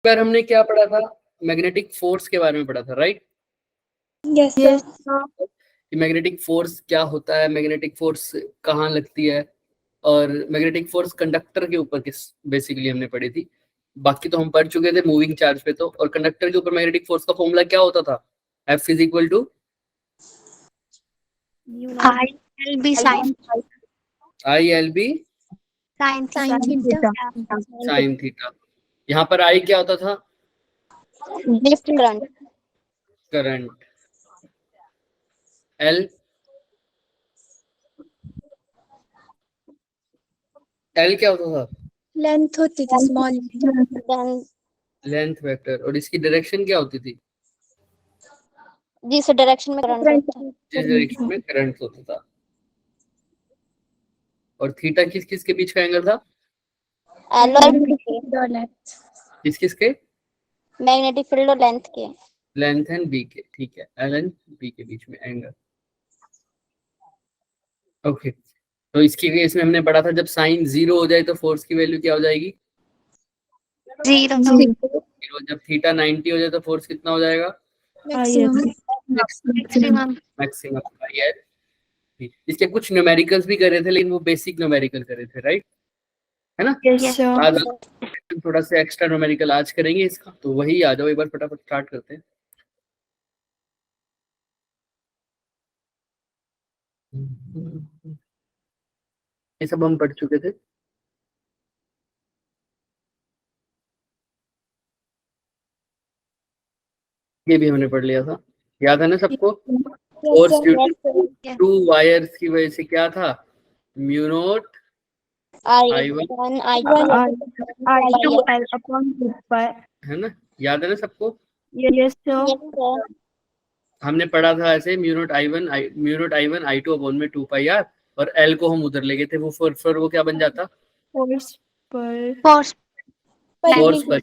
बार हमने क्या पढ़ा था, मैग्नेटिक फोर्स के बारे में पढ़ा था, right? Yes sir. Magnetic force क्या होता है, मैग्नेटिक फोर्स कहाँ लगती है, और मैग्नेटिक फोर्स कंडक्टर के ऊपर किस बेसिकली हमने पढ़ी थी। बाकी तो हम पढ़ चुके थे मूविंग चार्ज पे तो, और कंडक्टर के ऊपर मैग्नेटिक फोर्स का फॉर्मूला क्या होता था, F is equal to ILB sin ILB theta. Sine theta. यहाँ पर I क्या होता था, लिफ्ट करंट। करंट। L क्या होता था, लेंथ होती थी, स्मॉल लेंथ वेक्टर। और इसकी डायरेक्शन क्या होती थी, जिस डायरेक्शन में करंट होता है। जिस डायरेक्शन में करंट होता था। और थीटा किस किस के बीच का एंगल था, किस किस के, मैग्नेटिक फील्ड और लेंथ के। लेंथ एंड बी के, ठीक है, एल एंड बी के बीच में एंगल। ओके, तो इसकी केस में हमने पढ़ा था जब साइन 0 हो जाए तो फोर्स की वैल्यू क्या हो जाएगी, 0। जब थीटा 90 हो जाए तो फोर्स कितना हो जाएगा, मैक्सिमम। मैक्सिमम। इसके कुछ न्यूमेरिकल्स भी करे थे, लेकिन वो बेसिक न्यूमेरिकल करे थे, राइट, है ना? आज थोड़ा सा एक्स्ट्रा न्यूमेरिकल आज करेंगे इसका, तो वही आ जाओ एक बार फटाफट स्टार्ट करते हैं। ये सब हम पढ़ चुके थे। ये भी हमने पढ़ लिया था, याद है ना सबको? फोर्स ड्यू टू वायर्स की वजह से क्या था, म्यू नॉट I1 है ना, याद है ना सबको? Yes sir. हमने पढ़ा था ऐसे, mu naught I1 I2 upon में 2πr, और L को हम उधर ले गए थे, वो फिर वो क्या बन जाता, फोर्स फोर्स पर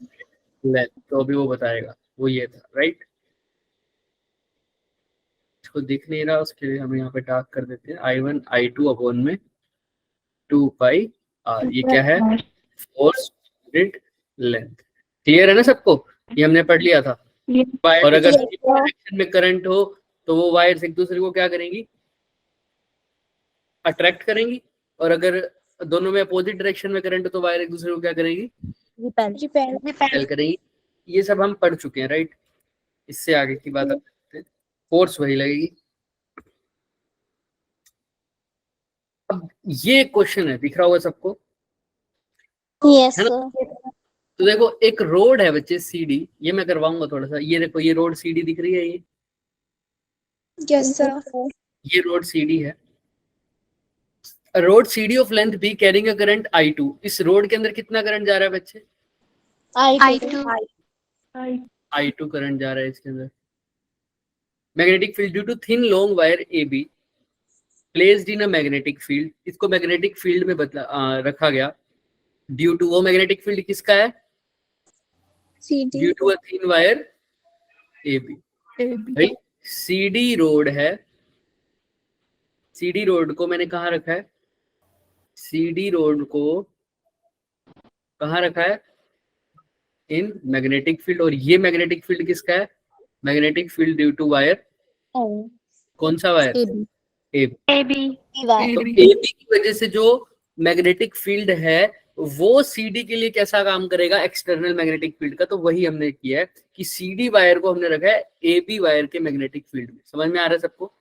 लेंथ। तो अभी वो बताएगा, वो ये था, राइट? इसको दिख नहीं रहा, उसके लिए हम यहाँ पे डार्क कर देते हैं, I1 I2 अपॉन में 2πr। ये क्या है, फोर्स यूनिट लेंथ। क्लियर है ना सबको? ये हमने पढ़ लिया था। और अगर डायरेक्शन में करंट हो तो वो वायर्स एक दूसरे को क्या करेंगी, अट्रैक्ट करेंगी, और अगर दोनों में अपोजिट डायरेक्शन में करंट हो तो वायर एक दूसरे को क्या करेंगी, रिपेल करेंगी। ये सब हम पढ़ चुके हैं, राइट? इससे आगे की बात अब करते हैं, फोर्स वही लगेगी। अब ये क्वेश्चन है, दिख रहा होगा सबको, यस है ना? तो देखो एक रोड है बच्चे, सीडी, ये मैं करवाऊंगा थोड़ा सा। ये देखो, ये रोड सीडी दिख रही है, ये यस सर। ये रोड सीडी है। Rod CD of length B carrying a current I2। इस रोड के अंदर कितना करंट जा रहा है बच्चे, I2 करंट जा रहा है इसके अंदर। Magnetic field due to thin long wire AB placed in a magnetic field. इसको मैग्नेटिक फील्ड में रखा गया ड्यू टू, वो मैग्नेटिक फील्ड किसका है, due to a thin wire AB। भाई CD रोड है, CD रोड को मैंने कहाँ रखा है, CD रोड को कहाँ रखा है, इन मैग्नेटिक फील्ड। और ये मैग्नेटिक फील्ड किसका है, magnetic field due to wire, कौन सा वायर, AB। तो AB की वजह से जो मैग्नेटिक फील्ड है वो CD के लिए कैसा काम करेगा, एक्सटर्नल मैग्नेटिक फील्ड का। तो वही हमने किया है कि CD वायर को हमने रखा है AB वायर के मैग्नेटिक फील्ड में। समझ में आ रहा है सबको?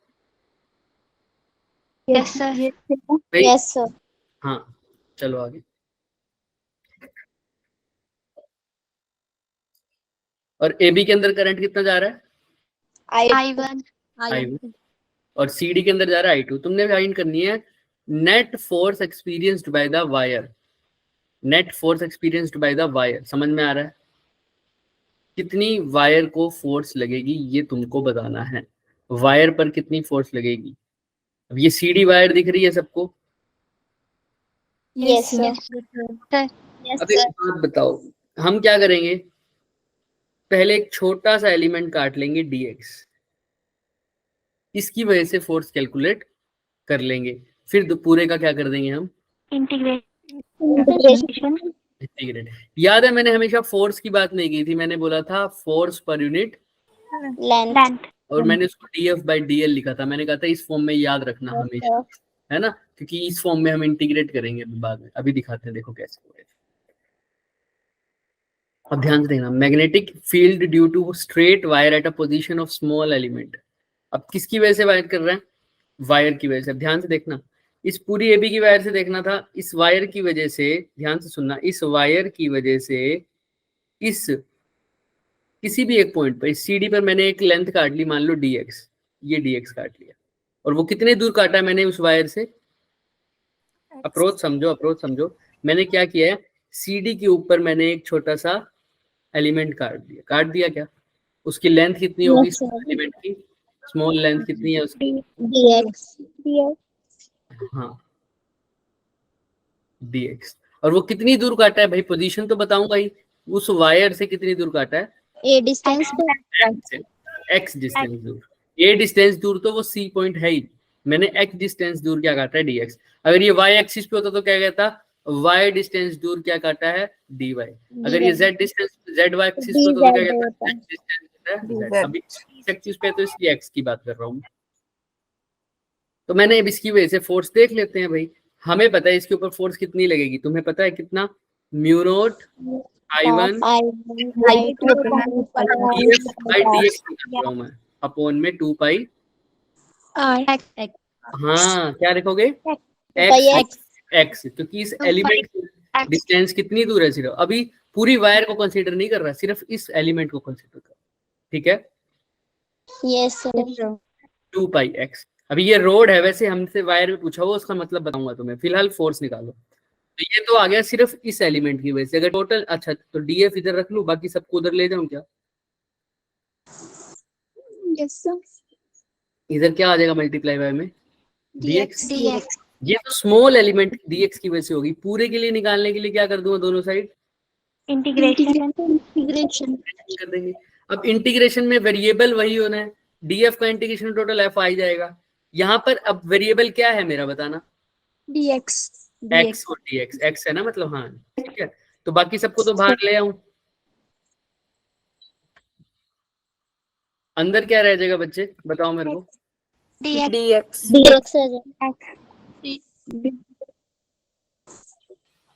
Yes sir. Yes sir. हाँ, चलो आगे। और AB के अंदर करंट कितना जा रहा है, I1। और CD के अंदर जा रहा है I2। तुमने फाइंड करनी है net force experienced by the wire, net force experienced by the wire. समझ में आ रहा है? कितनी वायर को फोर्स लगेगी ये तुमको बताना है, वायर पर कितनी फोर्स लगेगी। अब ये CD वायर दिख रही है सबको? Yes sir. अब एक बात बताओ, हम क्या करेंगे, पहले एक छोटा सा एलिमेंट काट लेंगे dx, इसकी वजह से फोर्स कैलकुलेट कर लेंगे, फिर पूरे का क्या कर देंगे हम, इंटीग्रेशन। इंटीग्रेट। याद है मैंने हमेशा फोर्स की बात नहीं की थी, मैंने बोला था फोर्स पर यूनिट लेंथ। और मैंने उसको df by dl लिखा था। मैंने कहा था इस फॉर्म में याद रखना हमेशा, है ना, क्योंकि इस फॉर्म में हम इंटीग्रेट करेंगे अभी बाद में। अभी दिखाते हैं, देखो कैसे हो रहा है। अब ध्यान से देखना, magnetic field due to straight wire at a position of small element. अब किसकी वजह से वायर कर रहे हैं? वायर की वजह से। अब ध्यान से देखना, इस पूरी एबी की वायर से देखना था, इस वायर की वजह से, ध्यान से सुनना, इस वायर की वजह से इस किसी भी एक पॉइंट पर, इस सीडी पर मैंने एक लेंथ काट ली, मान लो dx, ये dx काट लिया। और वो कितने दूर काटा है मैंने उस वायर से? अप्रोच समझो, अप्रोच समझो। मैंने क्या किया है, सीडी के ऊपर मैंने एक छोटा सा एलिमेंट काट दिया। काट दिया क्या? उसकी लेंथ कितनी होगी स्मॉल एलिमेंट की? स्मॉल लेंथ कितनी है उसकी? dx। हाँ, dx। और वो कितनी दूर काटा है भाई? पोजीशन तो बताऊंगा ही। उस वायर से कितनी दूर काटा है? ए डिस्टेंस पे x डिस्टेंस दूर। a डिस्टेंस दूर तो वो c पॉइंट है ही। मैंने x डिस्टेंस दूर क्या काटा है? dx। अगर ये y एक्सिस पे होता तो क्या कहता? y डिस्टेंस दूर क्या काटा है? dy। अगर ये z distance z y axis पे होता तो क्या कहता? x डिस्टेंस है z। अभी x एक्सिस पे तो इसलिए x की बात कर रहा हूँ। तो मैंने अब इसकी वजह से फोर्स देख लेते हैं भाई। हमें पता है इसके ऊपर फोर्स कितनी लगेगी, तुम्हें पता है कितना? Mu naught I1 df by dx निकाल रहा हूं मैं, अपॉन में 2 पाई। हाँ, क्या लिखोगे? x, क्योंकि इस एलिमेंट की डिस्टेंस कितनी दूर है सिर्फ। अभी पूरी वायर को कंसीडर नहीं कर रहा, सिर्फ इस एलिमेंट को कंसीडर कर। ठीक है, यस सर। 2 पाई x। अभी ये रोड है, वैसे हमसे वायर में पूछा हुआ, उसका मतलब बताऊंगा तुम्हें। फिलहाल फोर्स निकालो। तो ये तो आ गया सिर्फ इस एलिमेंट की वजह से। अगर टोटल, अच्छा तो df इधर रख लूं, बाकी सबको उधर ले जाऊं क्या? Yes sir. इधर क्या आ जाएगा मल्टीप्लाई बाय में? dx। ये तो स्मॉल एलिमेंट dx की वजह से होगी। पूरे के लिए निकालने के लिए क्या कर दूंगा? दोनों साइड इंटीग्रेशन कर देंगे। अब इंटीग्रेशन में वेरिएबल वही होना है, df का इंटीग्रेशन टोटल f आ जाएगा। यहाँ पर अब वेरिएबल क्या है मेरा, बताना? dx x और dx। x है ना, मतलब हाँ, ठीक है। तो बाकी सबको तो बाहर ले आऊं, अंदर क्या रह जाएगा बच्चे, बताओ मेरे को? dx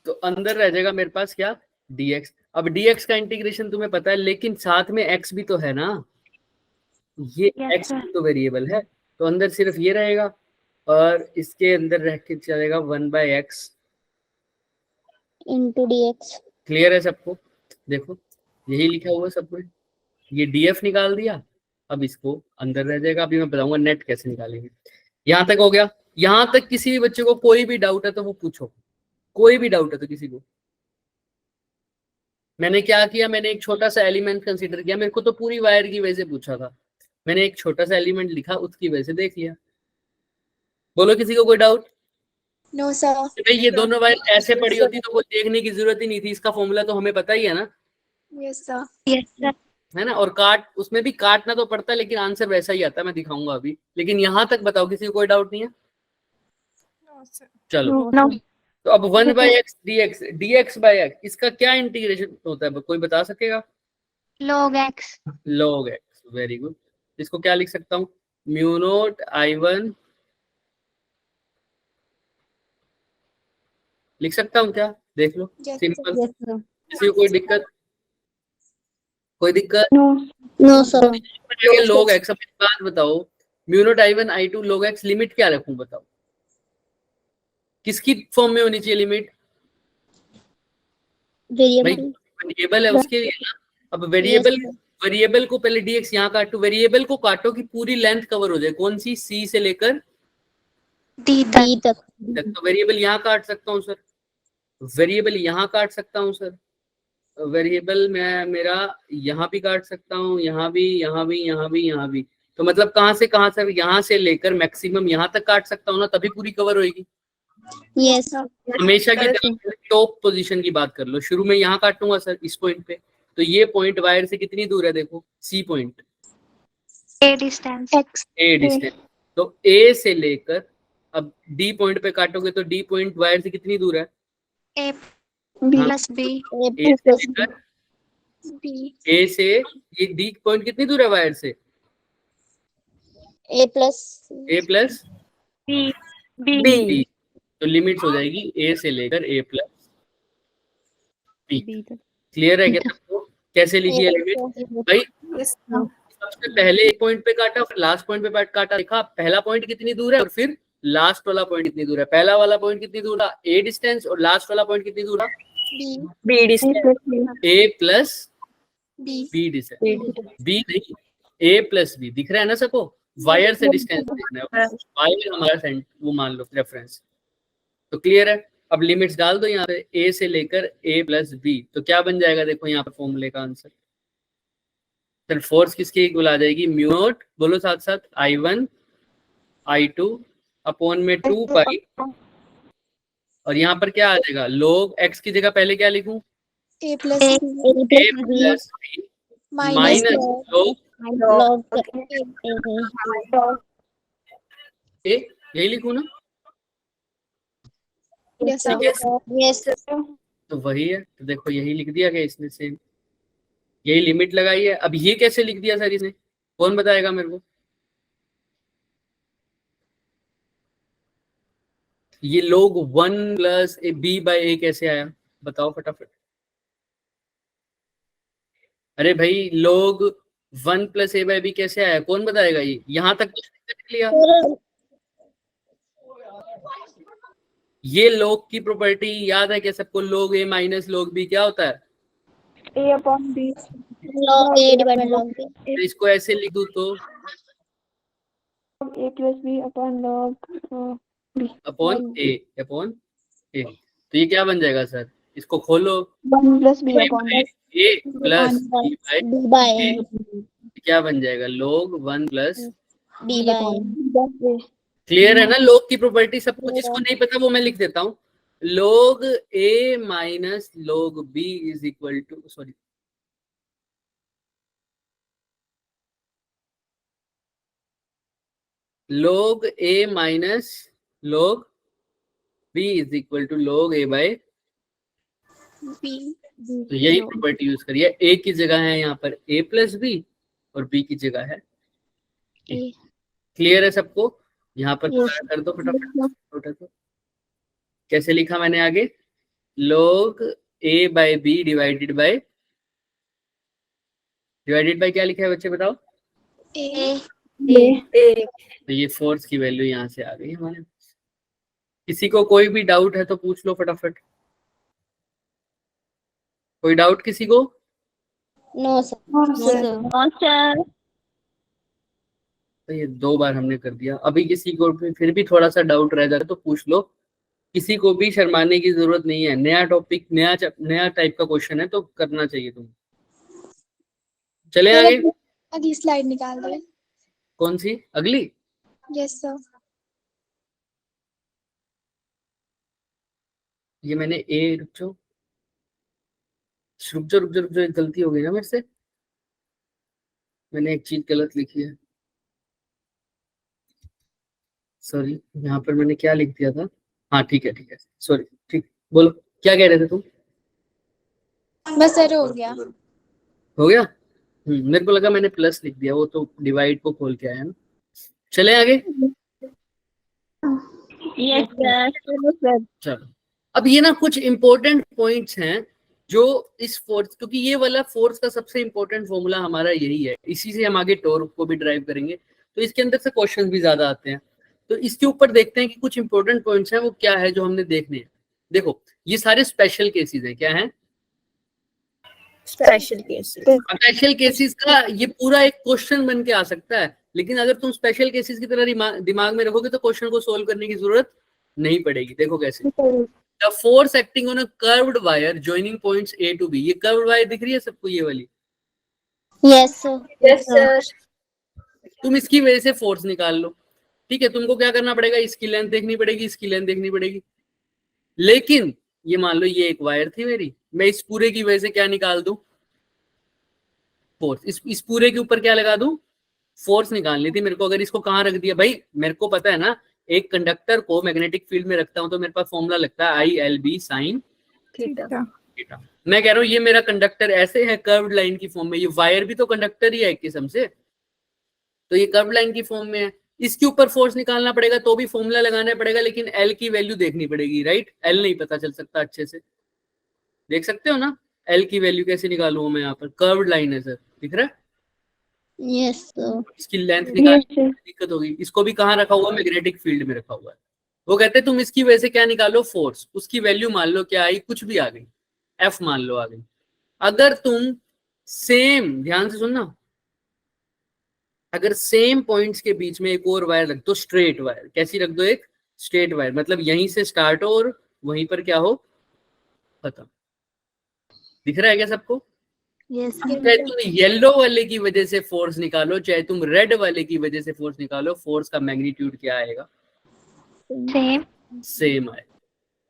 तो अंदर रह जाएगा मेरे पास क्या? dx। अब dx का इंटीग्रेशन तुम्हें पता है, लेकिन साथ में x भी तो है ना, ये x भी तो वेरिएबल है। तो अंदर सिर्फ ये रहेगा और इसके अंदर रह के चलेगा 1/x into dx। क्लियर है सबको? देखो यही लिखा हुआ है सब में। ये df निकाल दिया, अब इसको अंदर रह जाएगा। अभी मैं बताऊंगा नेट कैसे निकालेंगे। यहां तक हो गया। यहां तक किसी भी बच्चे को कोई भी डाउट है तो वो पूछो, कोई भी डाउट है तो किसी को। मैंने क्या किया, मैंने एक छोटा सा एलिमेंट कंसीडर किया। मेरे को तो पूरी वायर की वजह से पूछा था, मैंने एक छोटा सा एलिमेंट लिखा, उसकी वजह से देख लिया। बोलो किसी को कोई डाउट? No sir. भाई ये दोनों वायर ऐसे पड़ी होती तो वो देखने की जरूरत ही नहीं थी, इसका फॉर्मूला तो हमें पता ही है ना, यस सर। है ना। और काट, उसमें भी काटना तो पड़ता है, लेकिन आंसर वैसा ही आता है, मैं दिखाऊंगा अभी। लेकिन यहाँ तक बताओ किसी को कोई डाउट नहीं है? चलो तो अब 1/x dx, dx by x, इसका क्या इंटीग्रेशन होता है, कोई बता सकेगा? log x। log x, very good. इसको क्या लिख सकता हूँ? म्यू नोट I1 लिख सकता हूँ क्या? देख लो, सिंपल। किसी को कोई दिक्कत? कोई दिक्कत? No sir. log x। अब एक बात बताओ, mu naught I1 I2 log x, limit क्या रखूं बताओ? किसकी फॉर्म में होनी चाहिए लिमिट? भाई वेरिएबल है उसके लिए ना। अब वेरिएबल को पहले dx यहाँ काटो, वेरिएबल को काटो कि पूरी लेंथ कवर हो जाए। कौन सी? c से लेकर d तक। तो वेरिएबल यहाँ काट सकता हूँ सर, वेरिएबल यहाँ काट सकता हूँ सर, वेरिएबल मैं मेरा यहाँ भी काट सकता हूँ, यहाँ भी, यहाँ भी, यहाँ भी, यहाँ भी। तो मतलब कहाँ से कहाँ सर? यहाँ से लेकर मैक्सिमम यहाँ तक काट सकता हूँ ना, तभी पूरी कवर होगी। यस। हमेशा की टॉप पोजीशन की बात कर लो, शुरू में यहाँ काटूंगा सर इस पॉइंट पे, तो ये पॉइंट वायर से कितनी दूर है? देखो C point, a distance. A distance. तो ए से लेकर अब डी पॉइंट पे काटोगे तो डी पॉइंट वायर से कितनी दूर है? a B हाँ, plus B. ए से लेकर B. ए से ये डी पॉइंट कितनी दूर है वायर से? A plus A plus B. B. तो लिमिट्स हो जाएगी ए से लेकर ए प्लस बी। क्लियर है क्या सबको? कैसे लिखी है लिमिट भाई? सबसे पहले एक पॉइंट पे काटा, फिर लास्ट पॉइंट पे काटा, देखा पहला पॉइंट कितनी दूर है और फिर लास्ट वाला पॉइंट कितनी दूर है। पहला वाला पॉइंट कितनी दूर था? ए डिस्टेंस, और लास्ट वाला पॉइंट कितनी दूर था? B distance. A plus B. B distance. B नहीं, ए प्लस बी। दिख रहा है ना सबको? वायर से डिस्टेंस देखना है, वायर हमारा वो मान लो रेफरेंस। तो क्लियर है? अब लिमिट्स डाल दो यहाँ पे, ए से लेकर ए प्लस बी। तो क्या बन जाएगा देखो यहाँ पे फॉर्मूले का आंसर। फिर फोर्स किसकी इक्वल आ जाएगी? म्यू नॉट, बोलो साथ साथ, I1 I2 अपॉन में 2 पाई, और यहाँ पर क्या आ जाएगा? log x की जगह पहले क्या लिखूं? A plus A B. a plus B minus log log a, यही लिखूं ना? Yes sir. yes तो वही है, तो देखो यही लिख दिया गया इसने, सेम यही लिमिट लगाई है। अब ये कैसे लिख दिया सर इसने? कौन बताएगा मेरे को? ये log 1 plus A B by A कैसे आया? बताओ फटाफट। अरे भाई log 1 plus A by B कैसे आया? कौन बताएगा? ये यहाँ तक तो लिया। ये log की प्रॉपर्टी याद है क्या सबको? log a minus log b क्या होता है? A upon B. log A divided by log B. तो इसको ऐसे लिख दूं तो A plus B upon log B. Upon A. तो ये क्या बन जाएगा सर? इसको खोलो, 1 plus B upon A plus B by B by A. क्या बन जाएगा? log 1 plus. B by A. Clear है ना? log की प्रॉपर्टी सबको, जिसको नहीं पता वो मैं लिख देता हूँ। log a minus log b is equal to, sorry, log a minus log b is equal to log a by. B. तो यही प्रॉपर्टी यूज करिए। a की जगह है यहाँ पर a प्लस बी और b की जगह है a। क्लियर है सबको? यहाँ पर कर दो फटाफट। कैसे लिखा मैंने आगे? log a by b divided by क्या लिखा है बच्चे बताओ? A. तो ये फोर्स की वैल्यू यहाँ से आ गई हमारे। किसी को कोई भी डाउट है तो पूछ लो फटाफट। कोई डाउट किसी को? No sir. No sir. तो ये 2 बार हमने कर दिया। अभी किसी को फिर भी थोड़ा सा डाउट रह जाता है तो पूछ लो। किसी को भी शर्माने की जरूरत नहीं है। नया टॉपिक, नया टाइप का क्वेश्चन है तो करना चाहिए तुम। चले आगे। अगली स्लाइड निकाल दो। कौन सी अगली? Yes sir. ये मैंने रुक जाओ, एक गलती हो गई ना मेरे से। मैंने एक चीज गलत लिखी है, सॉरी। यहाँ पर मैंने क्या लिख दिया था? हाँ ठीक है सॉरी। ठीक, बोलो क्या कह रहे थे तुम? बस सर हो गया. हो गया? मेरे को लगा मैंने प्लस लिख दिया, वो तो डिवाइड को खोल के आया ना। चले आगे। Yes sir. चलो, अब ये ना कुछ इंपॉर्टेंट पॉइंट्स हैं जो इस फोर्स, क्योंकि ये वाला फोर्स का सबसे इंपॉर्टेंट फॉर्मूला हमारा यही है, इसी से हम आगे टॉर्क को भी ड्राइव करेंगे, तो इसके अंदर से क्वेश्चंस भी ज्यादा आते हैं। तो इसके ऊपर देखते हैं कि कुछ इंपॉर्टेंट पॉइंट्स हैं वो क्या है जो हमने देखने हैं। देखो ये सारे स्पेशल केसेस हैं। क्या है? स्पेशल केसेस का ये पूरा एक क्वेश्चन बन के आ सकता है, लेकिन अगर तुम स्पेशल केसेस की तरह दिमाग में रखोगे तो क्वेश्चन को सोल्व करने की जरूरत नहीं पड़ेगी। देखो कैसे। The force acting on a curved wire joining points A to B। ये कर्व्ड वायर दिख रही है सबको, ये वाली? Yes sir. तुम इसकी वजह से फोर्स निकाल लो। ठीक है, तुमको क्या करना पड़ेगा? इसकी लेंथ देखनी पड़ेगी, इसकी लेंथ देखनी पड़ेगी। लेकिन ये मान लो ये एक वायर थी मेरी, मैं इस पूरे की वजह से क्या निकाल दूं? फोर्स। इस पूरे के ऊपर क्या लगा दूं? फोर्स निकालनी थी मेरे को। अगर इसको कहाँ रख दिया भाई, मेरे को पता है ना, एक कंडक्टर को मैग्नेटिक फील्ड में रखता हूं तो मेरे पास फॉर्मूला लगता है ILB sin थीटा। थीटा। मैं कह रहा हूँ ये मेरा कंडक्टर ऐसे है कर्व्ड लाइन की फॉर्म में, ये वायर भी तो कंडक्टर ही है एक किस्म से, तो ये कर्व्ड लाइन की फॉर्म में है। इसके ऊपर फोर्स निकालना पड़ेगा तो भी फॉर्मूला लगाना पड़ेगा, लेकिन एल की वैल्यू देखनी पड़ेगी, राइट। एल नहीं पता चल सकता अच्छे से, देख सकते हो ना एल की वैल्यू कैसे निकालूंगा मैं, यहाँ पर कर्व्ड लाइन है सर, दिख रहा है। Yes sir. इसकी लेंथ निकालने में दिक्कत होगी। इसको भी कहाँ रखा हुआ, मैग्नेटिक फील्ड में रखा हुआ है। वो कहते हैं तुम इसकी वजह से क्या निकालो, फोर्स, उसकी वैल्यू मान लो क्या आई, कुछ भी आ गई, एफ मान लो आ गई। अगर तुम सेम, ध्यान से सुनना, अगर सेम पॉइंट्स के बीच में एक और वायर रख दो, स्ट्रेट वायर, कैसी रख दो, एक स्ट्रेट वायर, मतलब यहीं से स्टार्ट हो और वहीं पर क्या हो, खत्म। दिख रहा है क्या सबको? यस चाहे तुम येलो वाले की वजह से फोर्स निकालो, चाहे तुम रेड वाले की वजह से फोर्स निकालो, फोर्स का मैग्नीट्यूड क्या आएगा, सेम। सेम आएगा।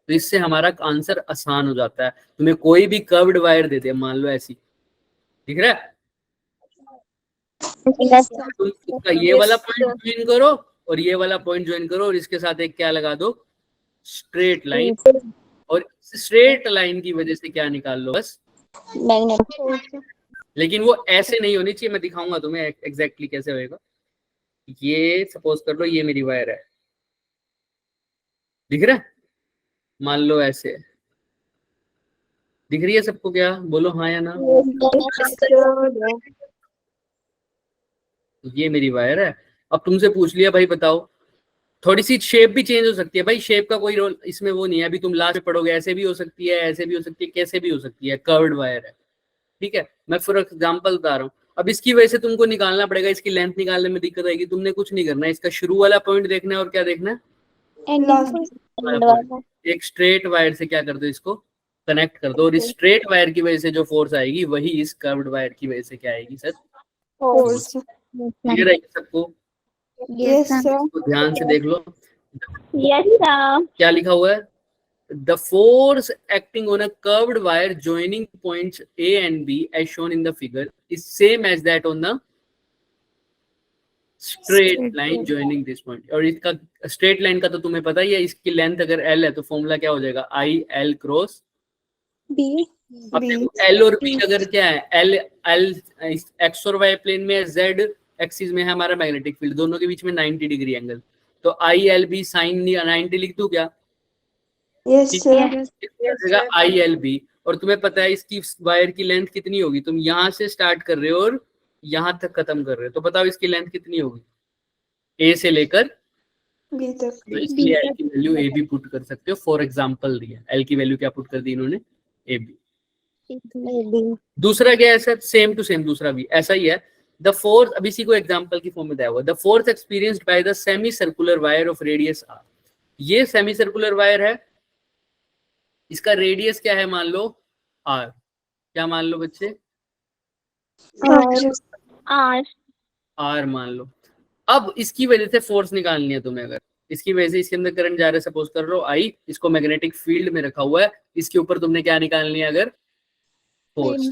तो इससे हमारा आंसर आसान हो जाता है। तुम्हें कोई भी कर्व्ड वायर दे दे, मान लो ऐसी, दिख रहा है, तुम इसका ये वाला पॉइंट ज्वाइन करो और ये वाला पॉइंट ज्वाइन करो और इसके साथ एक क्या लगा दो, स्ट्रेट लाइन, और स्ट्रेट लाइन की वजह से क्या निकाल लो, बस मैग्नेटिक। लेकिन वो ऐसे नहीं होनी चाहिए, मैं दिखाऊंगा तुम्हें एग्जैक्टली कैसे होएगा। ये सपोज कर लो ये मेरी वायर है, दिख रहा है, मान लो ऐसे है। दिख रही है सबको, क्या बोलो हाँ या ना। ये मेरी वायर है। अब तुमसे पूछ लिया भाई बताओ, थोड़ी सी शेप भी चेंज हो सकती है भाई, शेप का कोई रोल इसमें वो नहीं है, अभी तुम लास्ट में पढ़ोगे, ऐसे भी हो सकती है, ऐसे भी हो सकती है, कैसे भी हो सकती है, कर्व्ड वायर है, ठीक है। मैं फॉर एग्जांपल बता रहा हूँ। अब इसकी वजह से तुमको निकालना पड़ेगा, इसकी लेंथ निकालने में दिक्कत आएगी, तुमने कुछ नहीं करना है, इसका शुरू वाला पॉइंट देखना है और क्या देखना है, एक स्ट्रेट वायर से क्या कर दो, इसको कनेक्ट कर दो, और इस स्ट्रेट वायर की वजह से जो फोर्स आएगी वही इस कर्व्ड वायर की वजह से क्या आएगी सर, फोर्स। क्लियर है सबको? Yes sir. तो ध्यान से देख लो यस सर। क्या लिखा हुआ है, the force acting on a curved wire joining points A and B as shown in the figure is same as that on the straight line joining this point। और इसका स्ट्रेट लाइन का तो तुम्हें पता ही है, इसकी लेंथ अगर L है तो फॉर्मूला क्या हो जाएगा, I L क्रॉस बी। अब देखो L और B अगर क्या है, L एक्स और वाई प्लेन में, Z एक्सिस में है हमारा मैग्नेटिक फील्ड, दोनों के बीच में 90 डिग्री एंगल, तो I L B साइन 90 लिख दूं क्या, आई एल बी। और तुम्हें पता है इसकी वायर की लेंथ कितनी होगी, तुम यहां से स्टार्ट कर रहे हो और यहां तक खत्म कर रहे हो, तो बताओ इसकी लेंथ कितनी होगी, ए से लेकर बी तक। तो इसलिए एल की वैल्यू ए बी पुट कर सकते हो, फॉर एग्जांपल दिया, एल की वैल्यू क्या पुट कर दी इन्होंने, ए बी। दूसरा क्या है सर, सेम टू सेम दूसरा भी ऐसा ही है। द फोर्स, अब इसी को एग्जांपल की फॉर्म में दिया हुआ, the force experienced by the semi circular wire of radius R. ये सेमी सर्कुलर वायर है, इसका रेडियस क्या है, मान लो आर, क्या मान लो बच्चे, आर। आर मान लो। अब इसकी वजह से फोर्स निकालनी है तुम्हें, अगर इसकी वजह से इसके अंदर करंट जा रहा है, सपोज कर लो आई, इसको मैग्नेटिक फील्ड में रखा हुआ है, इसके ऊपर तुमने क्या निकालनी है, अगर फोर्स,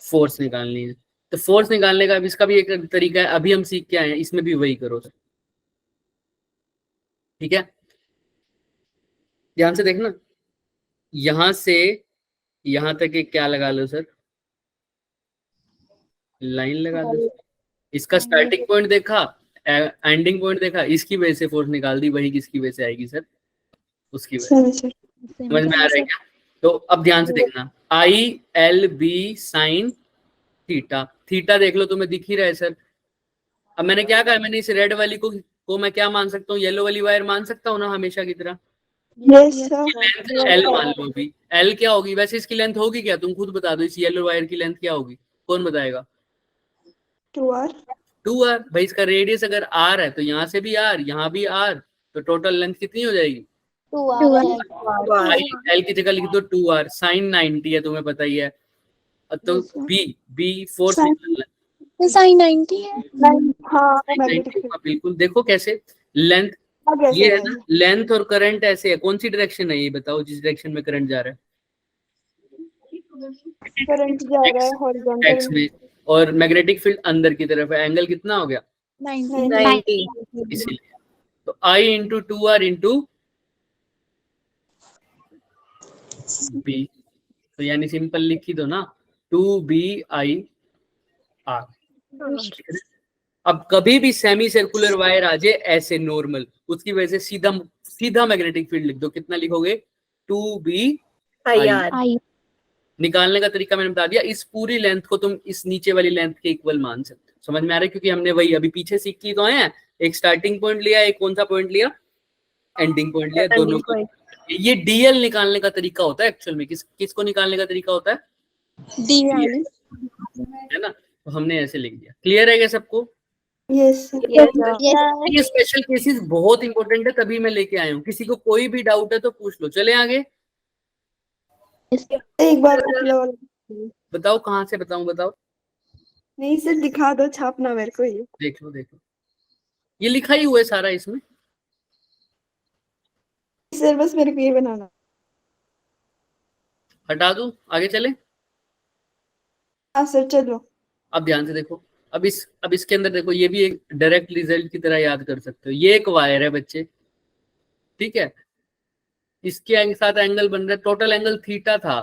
फोर्स निकालनी है। तो फोर्स निकालने का इसका भी एक तरीका है, अभी हम सीख के आए हैं, इसमें भी वही करो, ठीक है। ध्यान से देखना, यहां से यहां तक एक क्या लगा लो सर, लाइन लगा दो, इसका स्टार्टिंग पॉइंट देखा, एंडिंग पॉइंट देखा, इसकी वजह से फोर्स निकाल दी, वही किसकी वजह से आएगी सर, उसकी वजह से। समझ में आ रहा है क्या? तो अब ध्यान से देखना, I L B sine theta, theta देख लो तुम्हें दिख ही रहा है सर। अब मैंने क्या कहा, मैंने इस रेड वाली को मैं क्या मान सकता हूँ, येलो वाली वायर मान सकता हूँ ना हमेशा की तरह, लेंथ एल मान लो। अभी एल क्या होगी, वैसे इसकी लेंथ होगी क्या, तुम खुद बता दो, इस येलो वायर की लेंथ क्या होगी, कौन बताएगा, 2R। 2R। भाई इसका रेडियस अगर R है तो यहाँ से भी R, यहाँ भी R, तो टोटल लेंथ कितनी हो जाएगी, एल की जगह लिख दो 2R, साइन 90 है तुम्हें पता ही है, तो बी बी फोर्स साइन 90 है। हाँ, बिल्कुल। देखो कैसे लेंथ, ये है ना, लेंथ और करंट ऐसे है, कौन सी डायरेक्शन है ये बताओ, जिस डायरेक्शन में करंट जा रहा है, करंट जा रहा है हॉरिजॉन्टल एक्स में, और मैग्नेटिक फील्ड अंदर की तरफ है, एंगल कितना हो गया 90। इसीलिए। तो आई इंटू 2R इंटू बी, तो यानी सिंपल लिख ही दो ना, 2BI आर। अब कभी भी सेमी सर्कुलर वायर आ जाए ऐसे नॉर्मल, उसकी वजह से सीधा सीधा मैग्नेटिक फील्ड लिख दो। कितना लिखोगे? 2BI। आई निकालने का तरीका मैंने बता दिया, इस पूरी लेंथ को तुम इस नीचे वाली लेंथ के इक्वल मान सकते हो। समझ में आ रहा है? क्योंकि हमने वही अभी पीछे सीख की तो है, एक स्टार्टिंग पॉइंट लिया, एक कौन सा पॉइंट लिया, एंडिंग पॉइंट लिया, दोनों को। ये डीएल निकालने का तरीका होता है एक्चुअल में। किसको निकालने का तरीका होता है? डी है ना? तो हमने ऐसे लिख दिया। क्लियर है क्या सबको? यस ये स्पेशल केसेस बहुत इंपॉर्टेंट है, तभी मैं लेके आया हूँ। किसी को कोई भी डाउट है तो पूछ लो। चले आगे, एक बार पिछला वाला बताओ कहाँ से बताऊं, बताओ। नहीं सर दिखा दो, छापना मेरे को ये। देख लो, देख लो, ये लिखा ही हुआ है सारा इसमें। सर बस मेरे को ये बनाना। हटा दूं, आगे चले? हाँ सर चलो। अब ध्यान से देखो, अब इसके अंदर देखो, ये भी एक डायरेक्ट रिजल्ट की तरह याद कर सकते हो। ये एक वायर है बच्चे, ठीक है, इसके साथ एंगल बन रहा है, टोटल एंगल थीटा था।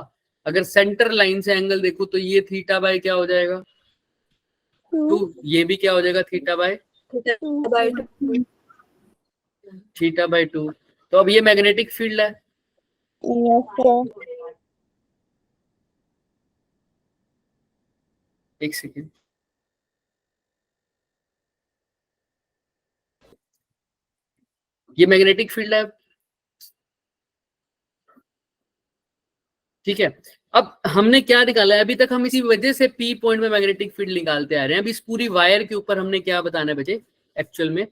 अगर सेंटर लाइन से एंगल देखो तो ये थीटा बाय क्या हो जाएगा? 2। ये भी क्या हो जाएगा? Theta by theta by 2। तो अब ये मैग्नेटिक फील्ड है। एक सेकेंड, ये मैग्नेटिक फील्ड है, ठीक है। अब हमने क्या निकाला है? अभी तक हम इसी वजह से पी पॉइंट में मैग्नेटिक फील्ड निकालते आ रहे हैं। अब इस पूरी वायर के ऊपर हमने क्या बताना है बच्चे? एक्चुअल में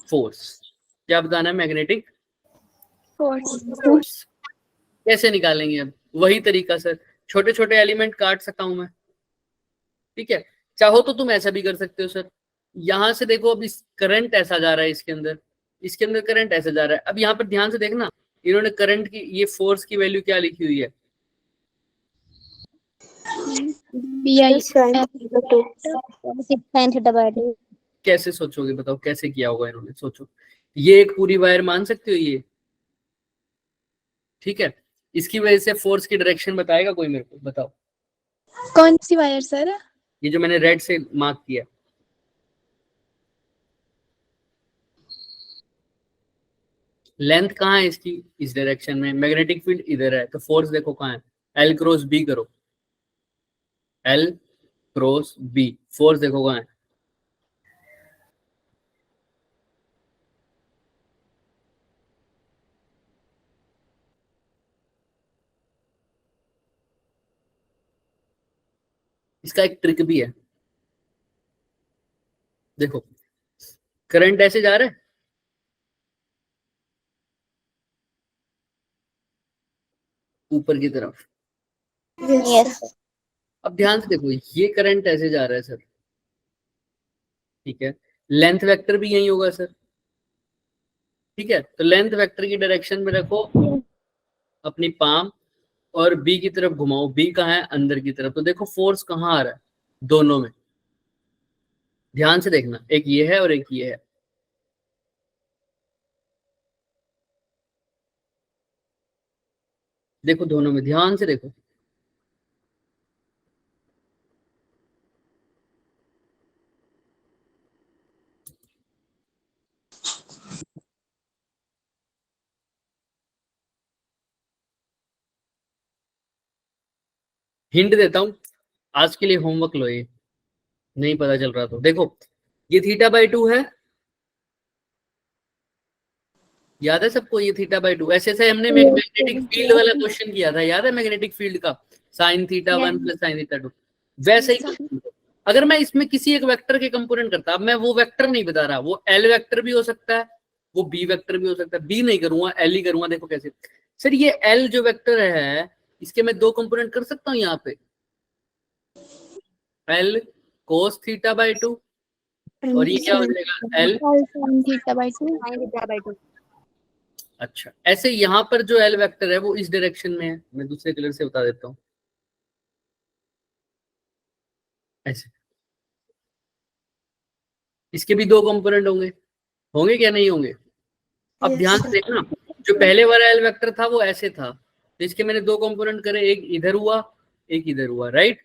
फोर्स। क्या बताना है? Magnetic force. कैसे निकालेंगे? अब वही तरीका सर, छोटे छोटे एलिमेंट काट सकता हूं मैं, ठीक है। चाहो तो तुम ऐसा भी कर सकते हो सर। यहां से देखो, अब इस करंट ऐसा जा रहा है इसके अंदर करंट ऐसा जा रहा है। अब यहाँ पर ध्यान से देखना, इन्होंने करंट की, ये फोर्स की वैल्यू क्या लिखी हुई है? कैसे सोचोगे बताओ, कैसे किया होगा इन्होंने? सोचो, ये एक पूरी वायर मान सकते हो ये, ठीक है। इसकी वजह से फोर्स की डायरेक्शन बताएगा कोई मेरे को? बताओ। कौन सी वायर सर? ये जो मैंने रेड से मार्क किया, लेंथ कहाँ है इसकी? इस डायरेक्शन में। मैग्नेटिक फील्ड इधर है, तो फोर्स देखो कहाँ है? एल क्रॉस बी करो, एल क्रॉस बी, फोर्स देखो कहाँ है? इसका एक ट्रिक भी है, देखो, करंट ऐसे जा रहा है, ऊपर की तरफ। यस अब ध्यान से देखो, ये करंट ऐसे जा रहा है सर, ठीक है। लेंथ वेक्टर भी यही होगा सर, ठीक है। तो लेंथ वेक्टर की डायरेक्शन में रखो अपनी पाम, और बी की तरफ घुमाओ। बी कहाँ है? अंदर की तरफ। तो देखो फोर्स कहाँ आ रहा है? दोनों में। ध्यान से देखना, एक ये है और एक ये है। देखो दोनों में, ध्यान से देखो। हिंट देता हूं, आज के लिए होमवर्क लो, ये नहीं पता चल रहा तो देखो, ये थीटा बाय 2 है, याद है सबको? ये थीटा बाय 2। ऐसे ऐसे हमने मैग्नेटिक फील्ड वाला क्वेश्चन किया था, याद है? मैग्नेटिक फील्ड का sine theta 1 plus sine theta 2। वैसे ही अगर मैं इसमें किसी एक वेक्टर के कंपोनेंट करता, अब मैं वो वेक्टर नहीं बता रहा, वो एल वेक्टर भी हो सकता है, वो बी वेक्टर भी हो सकता है। बी नहीं करूंगा, एल ही करूंगा। देखो कैसे सर, ये एल जो वेक्टर है, इसके मैं दो कंपोनेंट कर सकता हूँ यहाँ पे, एल कोस थीटा बाय 2, और ये क्या हो जाएगा? एल। अच्छा, ऐसे यहाँ पर जो एल वेक्टर है वो इस डायरेक्शन में है, मैं दूसरे कलर से बता देता हूँ, ऐसे। इसके भी दो कंपोनेंट होंगे, होंगे क्या नहीं होंगे? अब ध्यान से देखना, जो पहले वाला एल वेक्टर था वो ऐसे था, तो इसके मैंने दो कंपोनेंट करे, एक इधर हुआ एक इधर हुआ, राइट।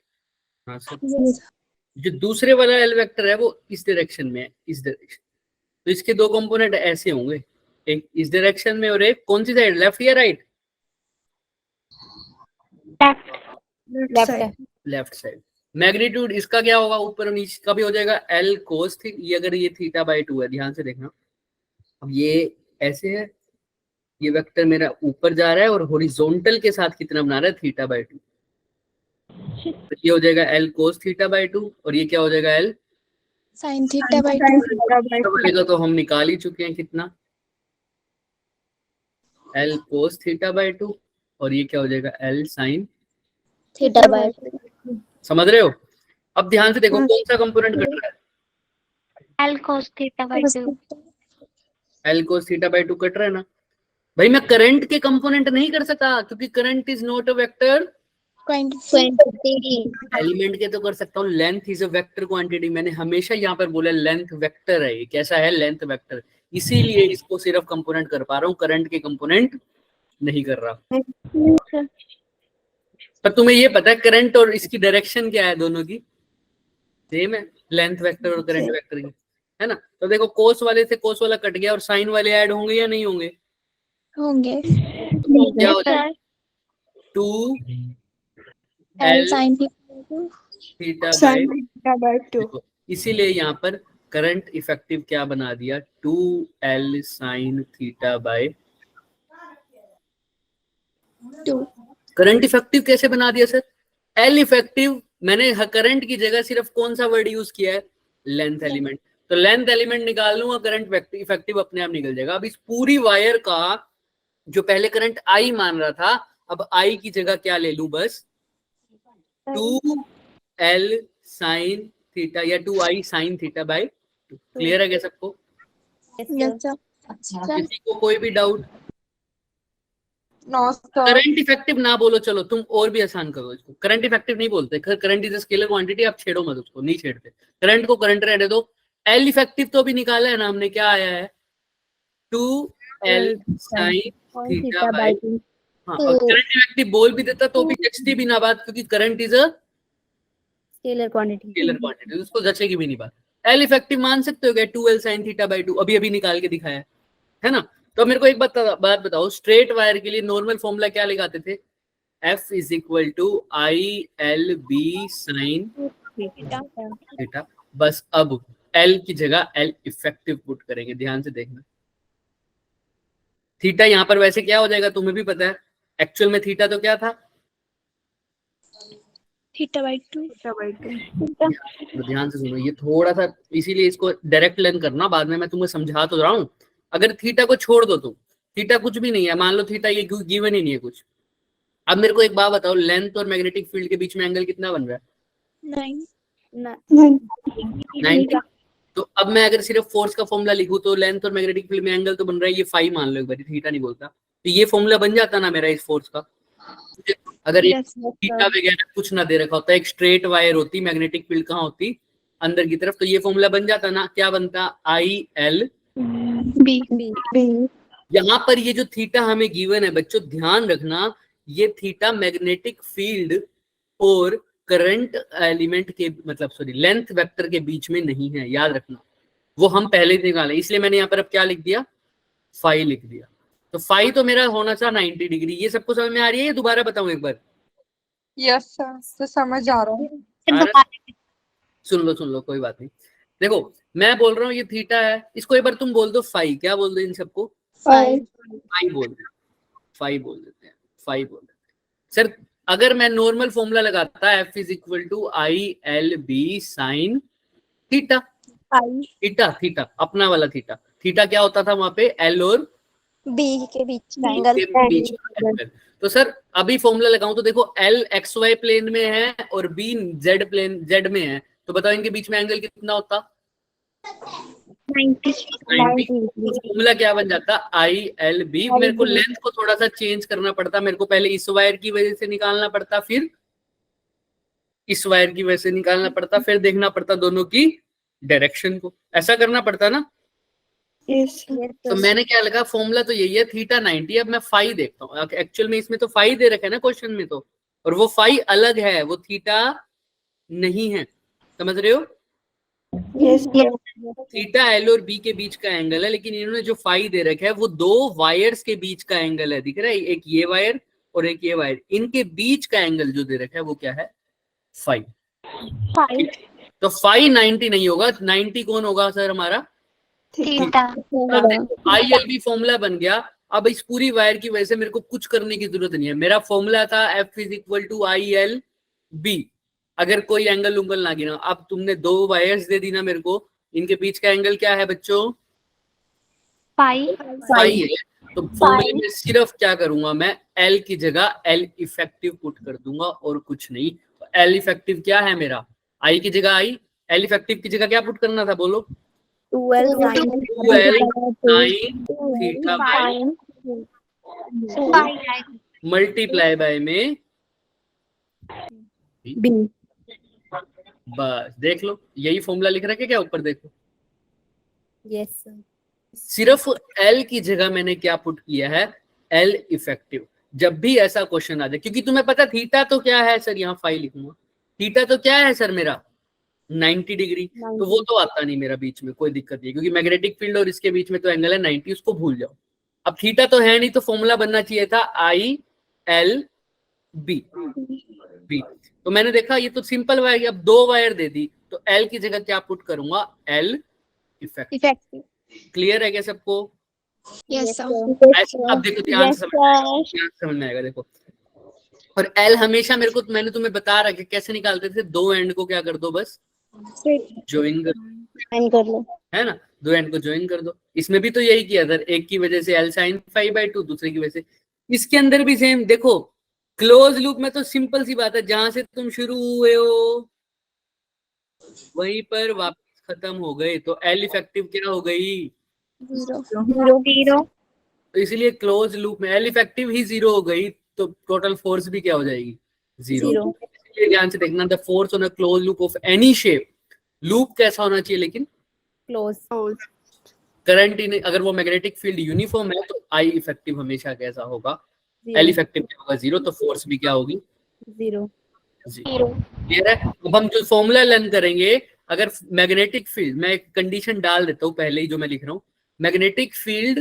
हाँ सर, जो दूसरे वाला एल वेक्टर है वो इस डायरेक्शन में है, इस डायरेक्शन। तो इसके दो कंपोनेंट ऐसे होंगे, एक इस डायरेक्शन में और एक कौन सी साइड, लेफ्ट या right? Left side. Left side. Magnitude इसका क्या होगा, ऊपर और नीचे का भी हो जाएगा एल कोस थी, ये अगर ये थीटा बाई 2 है, ध्यान से देखना। अब ये ऐसे है, ये वेक्टर मेरा ऊपर जा रहा है और हॉरिजॉन्टल के साथ कितना बना रहा है, थीटा बाई 2। तो ये हो जाएगा एल कोस थीटा बाई 2 और ये क्या हो जाएगा, एल साइन थीटा बाई वाले का तो हम निकाल ही चुके हैं, कितना, एल कोस थीटा बाई 2 और ये क्या हो जाएगा, एल साइन थीटा बाई समझ रहे हो? अब ध्यान से देखो कौन सा कंपोनेंट कट रहा है, L cos theta by 2 L cos theta by 2 cut रहा है ना भाई। मैं करंट के कंपोनेंट नहीं कर सकता क्योंकि current is not a vector quantity. Element के तो कर सकता हूँ, length is a vector quantity. मैंने हमेशा यहाँ पर बोला लेंथ वेक्टर है, ये कैसा है, लेंथ वेक्टर, इसीलिए इसको सिर्फ कंपोनेंट कर पा रहा हूँ, करंट के कंपोनेंट नहीं कर रहा। पर तुम्हें ये पता है करंट और इसकी डायरेक्शन क्या है, दोनों की सेम है, लेंथ वेक्टर और करंट वेक्टर की, है ना। तो देखो कोस वाले से कोस वाला कट गया और साइन वाले ऐड होंगे या नहीं होंगे? होंगे। तो क्या हो जाएगा, 2 L L sine theta sine by, theta by 2। इसीलिए यहाँ पर करंट इफेक्टिव क्या बना दिया, 2L sine theta by 2। Current effective कैसे बना दिया सर? एल इफेक्टिव, मैंने करंट की जगह सिर्फ कौन सा वर्ड यूज किया है, लेंथ एलिमेंट। तो लेंथ एलिमेंट निकाल लूंगा, करंट इफेक्टिव अपने आप निकल जाएगा। अब इस पूरी वायर का जो पहले करंट आई मान रहा था, अब आई की जगह क्या ले लूं, बस 2L साइन थीटा या 2I sine theta by 2। Clear है क्या सबको? किसी को कोई भी डाउट? करंट इफेक्टिव ना बोलो, चलो तुम और भी आसान करो इसको, करंट इफेक्टिव नहीं बोलते, करंट इज स्केलर क्वांटिटी, आप छेड़ो मत उसको, नहीं छेड़ते, करंट को करंट रहने दो। एल इफेक्टिव तो भी निकाला है ना हमने, क्या आया है, 2L साइन थीटा बाई। हाँ, और करंट इफेक्टिव बोल भी देता तो भी जचती भी ना बात, क्योंकि current is a scalar quantity, उसको जचेगी भी नहीं बात। एल इफेक्टिव मान सकते हो क्या, 2L साइन थीटा बाई 2, अभी अभी निकाल के दिखाया है ना। तो मेरे को एक बात बताओ, स्ट्रेट वायर के लिए नॉर्मल फॉर्मूला क्या लगाते थे, F is equal to ILB sine theta. बस अब L की जगह L इफेक्टिव पुट करेंगे, ध्यान से देखना। थीटा यहाँ पर वैसे क्या हो जाएगा तुम्हें भी पता है, एक्चुअल में थीटा तो क्या था, थीटा बाई 2। तो ध्यान से सुनो, ये थोड़ा सा इसीलिए इसको डायरेक्ट लर्न करना, बाद में मैं तुम्हें समझा तो रहा हूँ। अगर थीटा को छोड़ दो तुम, थीटा कुछ भी नहीं है, मान लो थीटा ये गिवन ही नहीं है कुछ। अब मेरे को एक बात बताओ, लेंथ और मैग्नेटिक फील्ड के बीच में एंगल कितना बन रहा है, 90। तो अब मैं अगर सिर्फ फोर्स का फॉर्मूला लिखूं तो लेंथ और मैग्नेटिक फील्ड में एंगल तो बन रहा है, ये फाई मान लो एक बार, थीटा नहीं बोलता, तो ये फॉर्मूला बन जाता ना मेरा इस फोर्स का। अगर ये थीटा वगैरह कुछ ना दे रखा होता, एक स्ट्रेट वायर होती, मैग्नेटिक फील्ड कहाँ होती, अंदर की तरफ, तो ये फॉर्मूला बन जाता ना, क्या बनता, IL बी। यहाँ पर ये जो थीटा हमें गिवन है बच्चों, ध्यान रखना, ये थीटा मैग्नेटिक फील्ड और करंट एलिमेंट के, मतलब सॉरी, लेंथ वेक्टर के बीच में नहीं है, याद रखना, वो हम पहले ही निकाले, इसलिए मैंने यहाँ पर अब क्या लिख दिया, फाई लिख दिया। तो फाई तो मेरा होना चाहिए 90 डिग्री। ये सबको समझ में आ रही है, ये दोबारा बताऊं एक बार? यस सर, तो समझ आ रहा है। सुन लो कोई बात नहीं। देखो मैं बोल रहा हूँ ये थीटा है, इसको एक बार तुम बोल दो फाई, क्या बोल दो इन सबको, फाई बोल दो, फाई बोल देते हैं, फाई बोल देते हैं। सर अगर मैं नॉर्मल फॉर्मूला लगाता F is equal to ILB sine theta, theta theta अपना वाला थीटा, थीटा क्या होता था वहां पे, L और बी के बीच का एंगल। एंगल। तो सर अभी फॉर्मूला लगाऊं तो देखो L XY प्लेन में है और B Z में है, तो बताओ इनके बीच में एंगल कितना होता, 90। फॉर्मूला क्या बन जाता, ILB। मेरे को लेंथ को थोड़ा सा चेंज करना पड़ता, मेरे को पहले इस वायर की वजह से निकालना पड़ता, फिर इस वायर की वजह से निकालना पड़ता, फिर देखना पड़ता दोनों की डायरेक्शन को, ऐसा करना पड़ता ना। Yes. तो मैंने क्या लगा, फॉर्मूला तो यही है थीटा 90। अब मैं फाई देखता हूँ, एक्चुअल में इसमें तो फाई दे रखा है ना क्वेश्चन में, तो और वो फाई अलग है, वो थीटा नहीं है, समझ रहे हो? Yes. थीटा एल और बी के बीच का एंगल है, लेकिन इन्होंने जो फाई दे रखा है वो दो वायर्स के बीच का एंगल है, दिख रहा है? एक ये वायर और एक ये वायर, इनके बीच का एंगल जो दे रखा है वो क्या है? फाई। तो फाई 90 नहीं होगा, 90 कौन होगा सर? हमारा theta. I L B formula बन गया। अब इस पूरी वायर की वजह से मेरे को कुछ करने की जरूरत नहीं है, मेरा फॉर्मूला था F is equal to I L B, अगर कोई एंगल उंगल ना गिना। अब तुमने दो वायर्स दे दी ना मेरे को, इनके बीच का एंगल क्या है बच्चों? फाई। फाई है। तो फॉर्मूले में सिर्फ क्या करूंगा मैं, एल की जगह एल इफेक्टिव पुट कर दूंगा और कुछ नहीं। तो एल इफेक्टिव क्या है मेरा? आई की जगह आई, एल इफेक्टिव की जगह क्या पुट करना था बोलो? 2L 2L sin theta by multiply by में B. बस देख लो, यही फॉर्मूला लिख रखा है क्या ऊपर? देखो Yes. सिर्फ एल की जगह मैंने क्या पुट किया है? L effective. जब भी ऐसा क्वेश्चन आ जाए, क्योंकि तुम्हें पता थीटा तो क्या है सर, यहाँ फाई लिखूंगा, थीटा तो क्या है सर मेरा? 90 डिग्री। तो वो तो आता नहीं मेरा बीच में, कोई दिक्कत नहीं, क्योंकि मैग्नेटिक फील्ड और इसके बीच में तो एंगल है 90, उसको भूल जाओ। अब थीटा तो है नहीं, तो फॉर्मूला बनना चाहिए था आई एल बी। तो मैंने देखा ये तो सिंपल वायर, अब दो वायर दे दी, तो एल की जगह क्या पुट करूंगा? L effective. क्लियर है क्या सबको? यस अब देखो ध्यान से समझ में आएगा, देखो। और एल हमेशा मेरे को, मैंने तुम्हें बता रखा है कैसे निकालते थे, दो एंड को क्या कर दो, बस ज्वाइन कर लो, है ना? दो एंड को ज्वाइन कर दो। इसमें भी तो यही किया था, एक की वजह से एल साइन फाई बाय 2, दूसरे की वजह से। इसके अंदर भी सेम देखो, क्लोज लूप में तो सिंपल सी बात है, जहां से तुम शुरू हुए हो वहीं पर वापस खत्म हो गए, तो एल इफेक्टिव क्या हो गई? 0। तो इसलिए क्लोज लूप में एल इफेक्टिव ही 0 हो गई, तो टोटल फोर्स भी क्या हो जाएगी? 0। इसलिए ध्यान से देखना, the force on a close loop of any shape, loop कैसा होना चाहिए लेकिन? Close. करंट इन, अगर वो मैग्नेटिक फील्ड यूनिफॉर्म है तो आई इफेक्टिव हमेशा कैसा होगा? एल इफेक्टिव क्या होगा? 0। तो फोर्स भी क्या होगी? 0. क्लियर है? अब हम जो फॉर्मूला लर्न करेंगे, अगर मैग्नेटिक फील्ड, मैं एक कंडीशन डाल देता हूँ पहले ही जो मैं लिख रहा हूँ, मैग्नेटिक फील्ड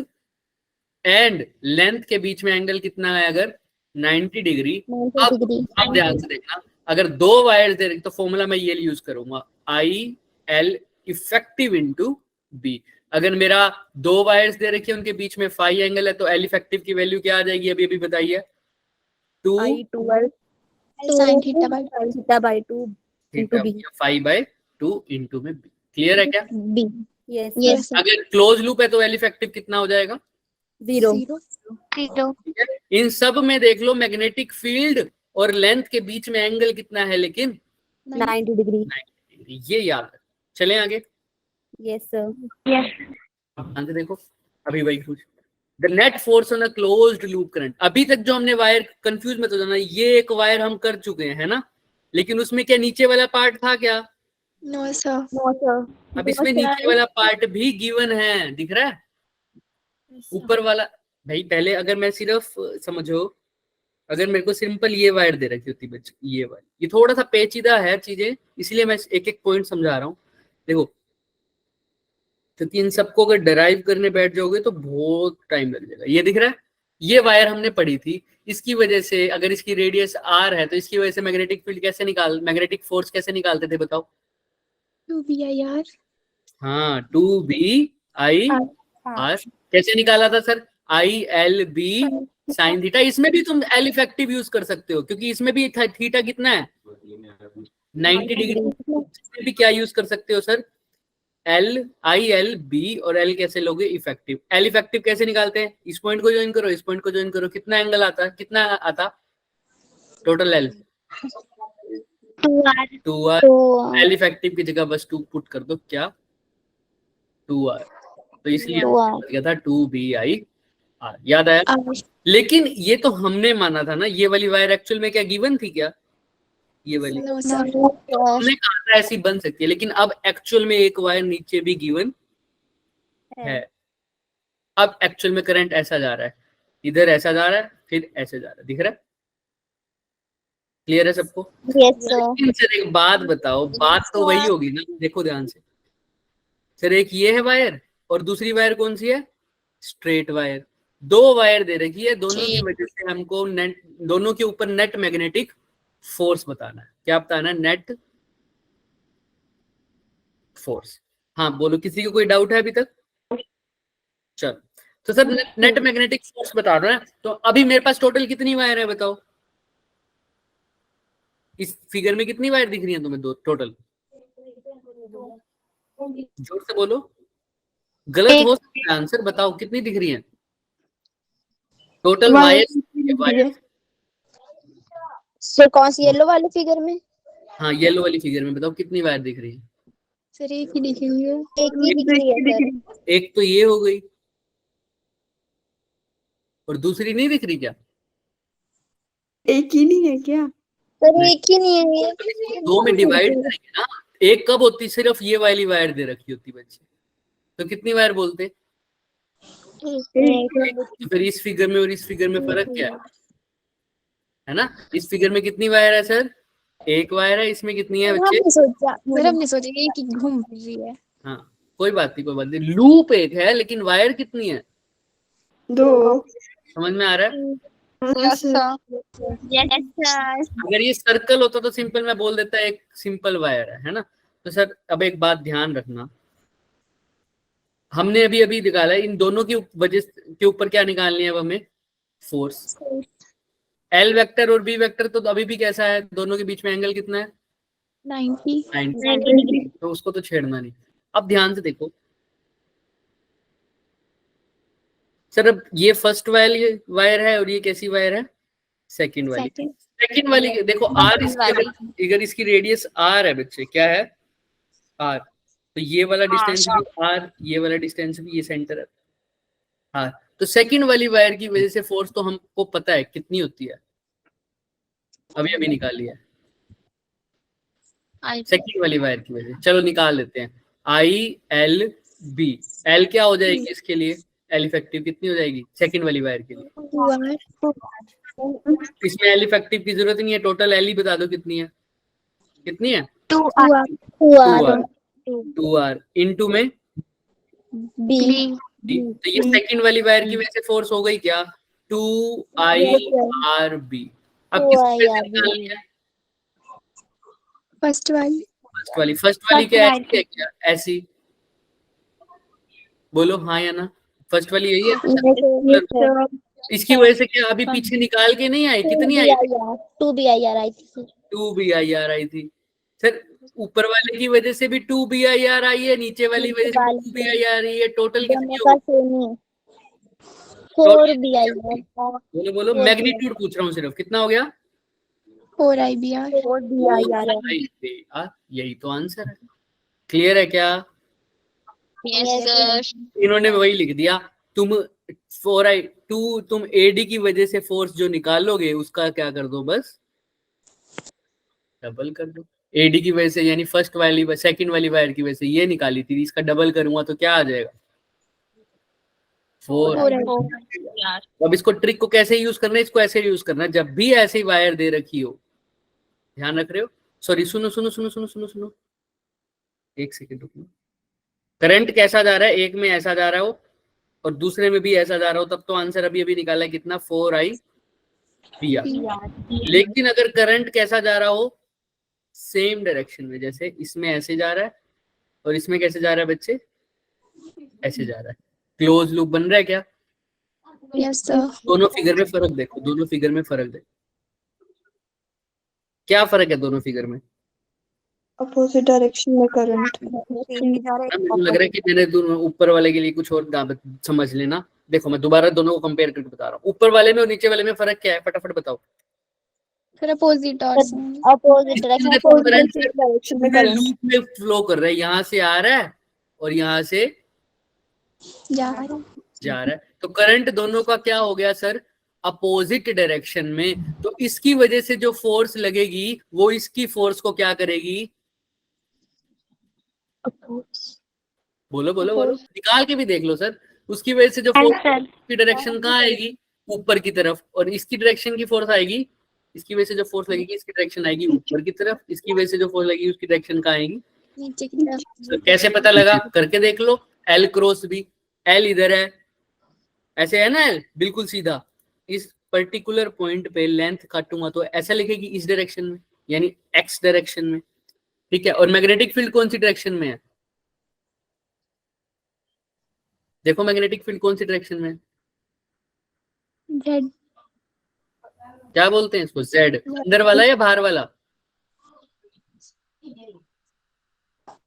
एंड लेंथ के बीच में एंगल कितना है? अगर 90 डिग्री। अब ध्यान से देखना, अगर दो वायर्स दे रहे तो फॉर्मूला मैं ये यूज करूंगा, I L effective into B. अगर मेरा दो वायर्स दे रखे उनके बीच में फाई एंगल है, तो एल इफेक्टिव की वैल्यू क्या आ जाएगी? अभी अभी बताइए। 2 I 2L sin theta by 2 into B. Phi by 2 into में बी। क्लियर है क्या? B। Yes. यस अगर क्लोज लूप है तो एल इफेक्टिव कितना हो जाएगा? 0. 0। इन सब में देख लो, मैग्नेटिक फील्ड और लेंथ के बीच में एंगल कितना है लेकिन? 90 degree. 90 डिग्री। ये याद है। चलें आगे। Yes, sir. ध्यान से देखो, अभी वही कुछ, the net force on a closed loop current. अभी तक जो हमने वायर, कंफ्यूज मत हो जाना, ये एक वायर हम कर चुके हैं, है ना? लेकिन उसमें क्या नीचे वाला पार्ट था क्या? No sir. No, sir. अब इसमें नीचे वाला पार्ट भी गिवन है, दिख रहा है? ऊपर वाला भाई, पहले अगर मैं सिर्फ समझो, अगर मेरे को सिंपल ये वायर दे रखी होती बच्चे, ये वायर, ये थोड़ा सा पेचीदा है चीजें, इसलिए मैं एक एक पॉइंट समझा रहा हूँ। देखो, क्योंकि इन सबको अगर डराइव करने बैठ जाओगे तो बहुत टाइम लग जाएगा। ये दिख रहा है, ये वायर हमने पढ़ी थी, इसकी वजह से अगर इसकी रेडियस आर है तो इसकी वजह से मैग्नेटिक फील्ड कैसे मैग्नेटिक फोर्स कैसे निकालते थे बताओ? 2BIR। हाँ, 2BIR। कैसे निकाला था सर? ILB sine theta. इसमें भी तुम एल इफेक्टिव यूज कर सकते हो, क्योंकि इसमें भी थीटा कितना है? 90 डिग्री। इसमें भी क्या यूज कर सकते हो सर? ILB। और एल कैसे लोगे? इफेक्टिव। एल इफेक्टिव कैसे निकालते हैं? इस पॉइंट को ज्वाइन करो, इस पॉइंट को ज्वाइन करो, कितना एंगल आता है? कितना आता total? L 2R। L effective की जगह बस 2 पुट कर दो, क्या? 2R। तो इसलिए क्या था? 2BIR। याद आया? लेकिन ये तो हमने माना था ना, ये वाली वायर एक्चुअल में क्या गिवन थी क्या? ये वाली हमने कहा था ऐसी बन सकती है, लेकिन अब एक्चुअल में एक वायर नीचे भी गिवन है। अब एक्चुअल में करंट ऐसा जा रहा है, इधर ऐसा जा रहा है, फिर ऐसे जा रहा है, दिख रहा है? क्लियर है सबको? Yes, sir. लेकिन सर एक बात बताओ, बात तो वही होगी ना, देखो ध्यान से सर, एक ये है वायर और दूसरी वायर कौन सी है? Straight wire. दो वायर दे रखी है, दोनों की वजह से हमको नेट, दोनों के ऊपर नेट मैग्नेटिक फोर्स बताना है। क्या बताना है? Net force. हाँ बोलो, किसी को कोई डाउट है अभी तक? चलो, तो सर नेट मैग्नेटिक फोर्स बता रहा है, तो अभी मेरे पास टोटल कितनी वायर है बताओ? इस फिगर में कितनी वायर दिख रही है तुम्हें? दो टोटल? जोर से बोलो, गलत हो सकता है आंसर, बताओ कितनी दिख रही है टोटल वायर? सर कौन सी येलो वाले फिगर में? हाँ येलो वाली फिगर में बताओ कितनी वायर दिख रही है? सर एक ही दिख रही है। एक ही दिख रही है सर। एक तो ये हो गई, और दूसरी नहीं दिख रही क्या? एक ही नहीं है क्या? सर एक ही नहीं है ये। दो में डिवाइड करेंगे ना, एक कब होती? सिर्फ ये वाली वायर दे रखी होती बच्चे, तो कितनी वायर बोलते? तो फिर इस फिगर में और इस फिगर में फर्क क्या है ना? इस फिगर में कितनी वायर है सर? एक वायर है। इसमें कितनी है बच्चे? सर हमने सोचा कि एक ही घूम रही है। हाँ कोई बात नहीं, कोई बात नहीं, लूप एक है लेकिन वायर कितनी है? दो। समझ में आ रहा है? Yes, sir. Yes, sir. अगर ये सर्कल होता तो सिंपल मैं बोल देता एक सिंपल वायर है ना? तो सर अब एक बात ध्यान रखना, हमने अभी अभी निकाला है, इन दोनों की वजह के ऊपर क्या निकालनी है अब हमें? फोर्स। एल वेक्टर और बी वेक्टर तो अभी भी कैसा है? दोनों के बीच में एंगल कितना है? 90 तो उसको तो छेड़ना नहीं। अब ध्यान से देखो सर, अब ये फर्स्ट वाली वायर है और ये कैसी वायर है? सेकंड वाली। सेकंड वाली देखो आर, इसकी अगर इसकी रेडियस आर है बच्चे, क्या है? आर, तो ये वाला डिस्टेंस भी आर, ये वाला डिस्टेंस भी, ये सेंटर है आर। तो सेकंड वाली वायर की वजह से फोर्स तो हमको पता है कितनी होती है, अभी अभी निकाली है सेकंड वाली वायर की वजह से। चलो निकाल लेते हैं, आई एल बी। एल क्या हो जाएगी इसके लिए? एल इफेक्टिव कितनी हो जाएगी सेकंड वाली वायर के लिए? इसमें एल इफेक्टिव की जरूरत नहीं है, टोटल एल ही बता दो कितनी है? कितनी है? 2r इनटू में B. तो ये सेकंड वाली वायर की वजह से फोर्स हो गई क्या? 2IRB। अब किस वजह से निकालनी है? फर्स्ट वाली। फर्स्ट वाली क्या ऐसी है क्या? ऐसी बोलो हाँ या ना? फर्स्ट वाली यही है। इसकी वजह से क्या अभी पीछे निकाल के नहीं आई? कितनी आई? 2BIR आई थी सर। 2BIR आई थी सर। ऊपर वाले की वजह से भी 2BIR आई है, नीचे वाली वजह से 2BIR आई है, टोटल कितनी होगी? 4BIR। बोलो बोलो, मैग्नीट्यूड पूछ रहा हूँ सिर्फ, कितना हो गया? 4IBR। 4IBR, यही तो आंसर है। क्लियर है क्या? Yes sir. इन्होंने वही लिख दिया, तुम 4I2 तुम AD की वजह से फोर्स जो निकालोगे उसका क्या कर दो, बस डबल कर दो। AD की वजह से यानी फर्स्ट वाली सेकंड वाली वायर की वजह से ये निकाली थी, इसका डबल करूंगा तो क्या आ जाएगा? 4। अब इसको ट्रिक को कैसे यूज करना है? इसको ऐसे यूज करना है, जब भी ऐसी वायर दे रखी हो, ध्यान रख रहे हो? सॉरी सुनो सुनो सुनो सुनो सुनो सुनो, एक सेकेंड रुको। करंट कैसा जा रहा है? एक में ऐसा जा रहा हो और दूसरे में भी ऐसा जा रहा हो, तब तो आंसर अभी अभी निकाला है कितना? 4IBR। लेकिन अगर करंट कैसा जा रहा हो? सेम डायरेक्शन में, जैसे इसमें ऐसे जा रहा है और इसमें कैसे जा रहा है बच्चे? ऐसे जा रहा है। क्लोज लूप बन रहा है क्या? Yes sir. दोनों फिगर में फर्क देखो, दोनों फिगर में फर्क देखो, क्या फर्क है दोनों फिगर में? अपोजिट डायरेक्शन में करंट। मुझे लग रहा है कि मैंने दोनों ऊपर वाले के लिए कुछ और समझ लेना। देखो मैं दोबारा दोनों को कंपेयर करके बता रहा हूँ, ऊपर वाले में और नीचे वाले में फर्क क्या है, फटाफट बताओ। फिर अपोजिट डायरेक्शन में लूप में फ्लो कर रहा है, यहाँ से आ रहा है और यहाँ से जा रहा है, तो करंट दोनों का क्या हो गया सर? अपोजिट डायरेक्शन में। तो इसकी वजह से जो फोर्स लगेगी वो इसकी फोर्स को क्या करेगी? बोलो बोलो बोलो, निकाल के भी देख लो सर। उसकी वजह से जो Yes, फोर्स sir. की डायरेक्शन कहाँ आएगी, ऊपर की तरफ, और इसकी डायरेक्शन की फोर्स आएगी, इसकी वजह से जो फोर्स लगेगी इसकी डायरेक्शन आएगी ऊपर की तरफ, इसकी वजह से जो फोर्स लगेगी उसकी डायरेक्शन कहाँ आएगी नीचे की तरफ. तो कैसे पता लगा, करके देख लो। एल क्रॉस बी, एल इधर है, ऐसे है ना एल, बिल्कुल सीधा, इस पर्टिकुलर पॉइंट पे लेंथ काटूंगा तो ऐसा लिखेगी इस डायरेक्शन में, यानी एक्स डायरेक्शन में, ठीक है। और मैग्नेटिक फील्ड कौन सी डायरेक्शन में है, देखो मैग्नेटिक फील्ड कौन सी डायरेक्शन में है, Z. क्या बोलते हैं इसको, जेड, अंदर वाला या बाहर वाला,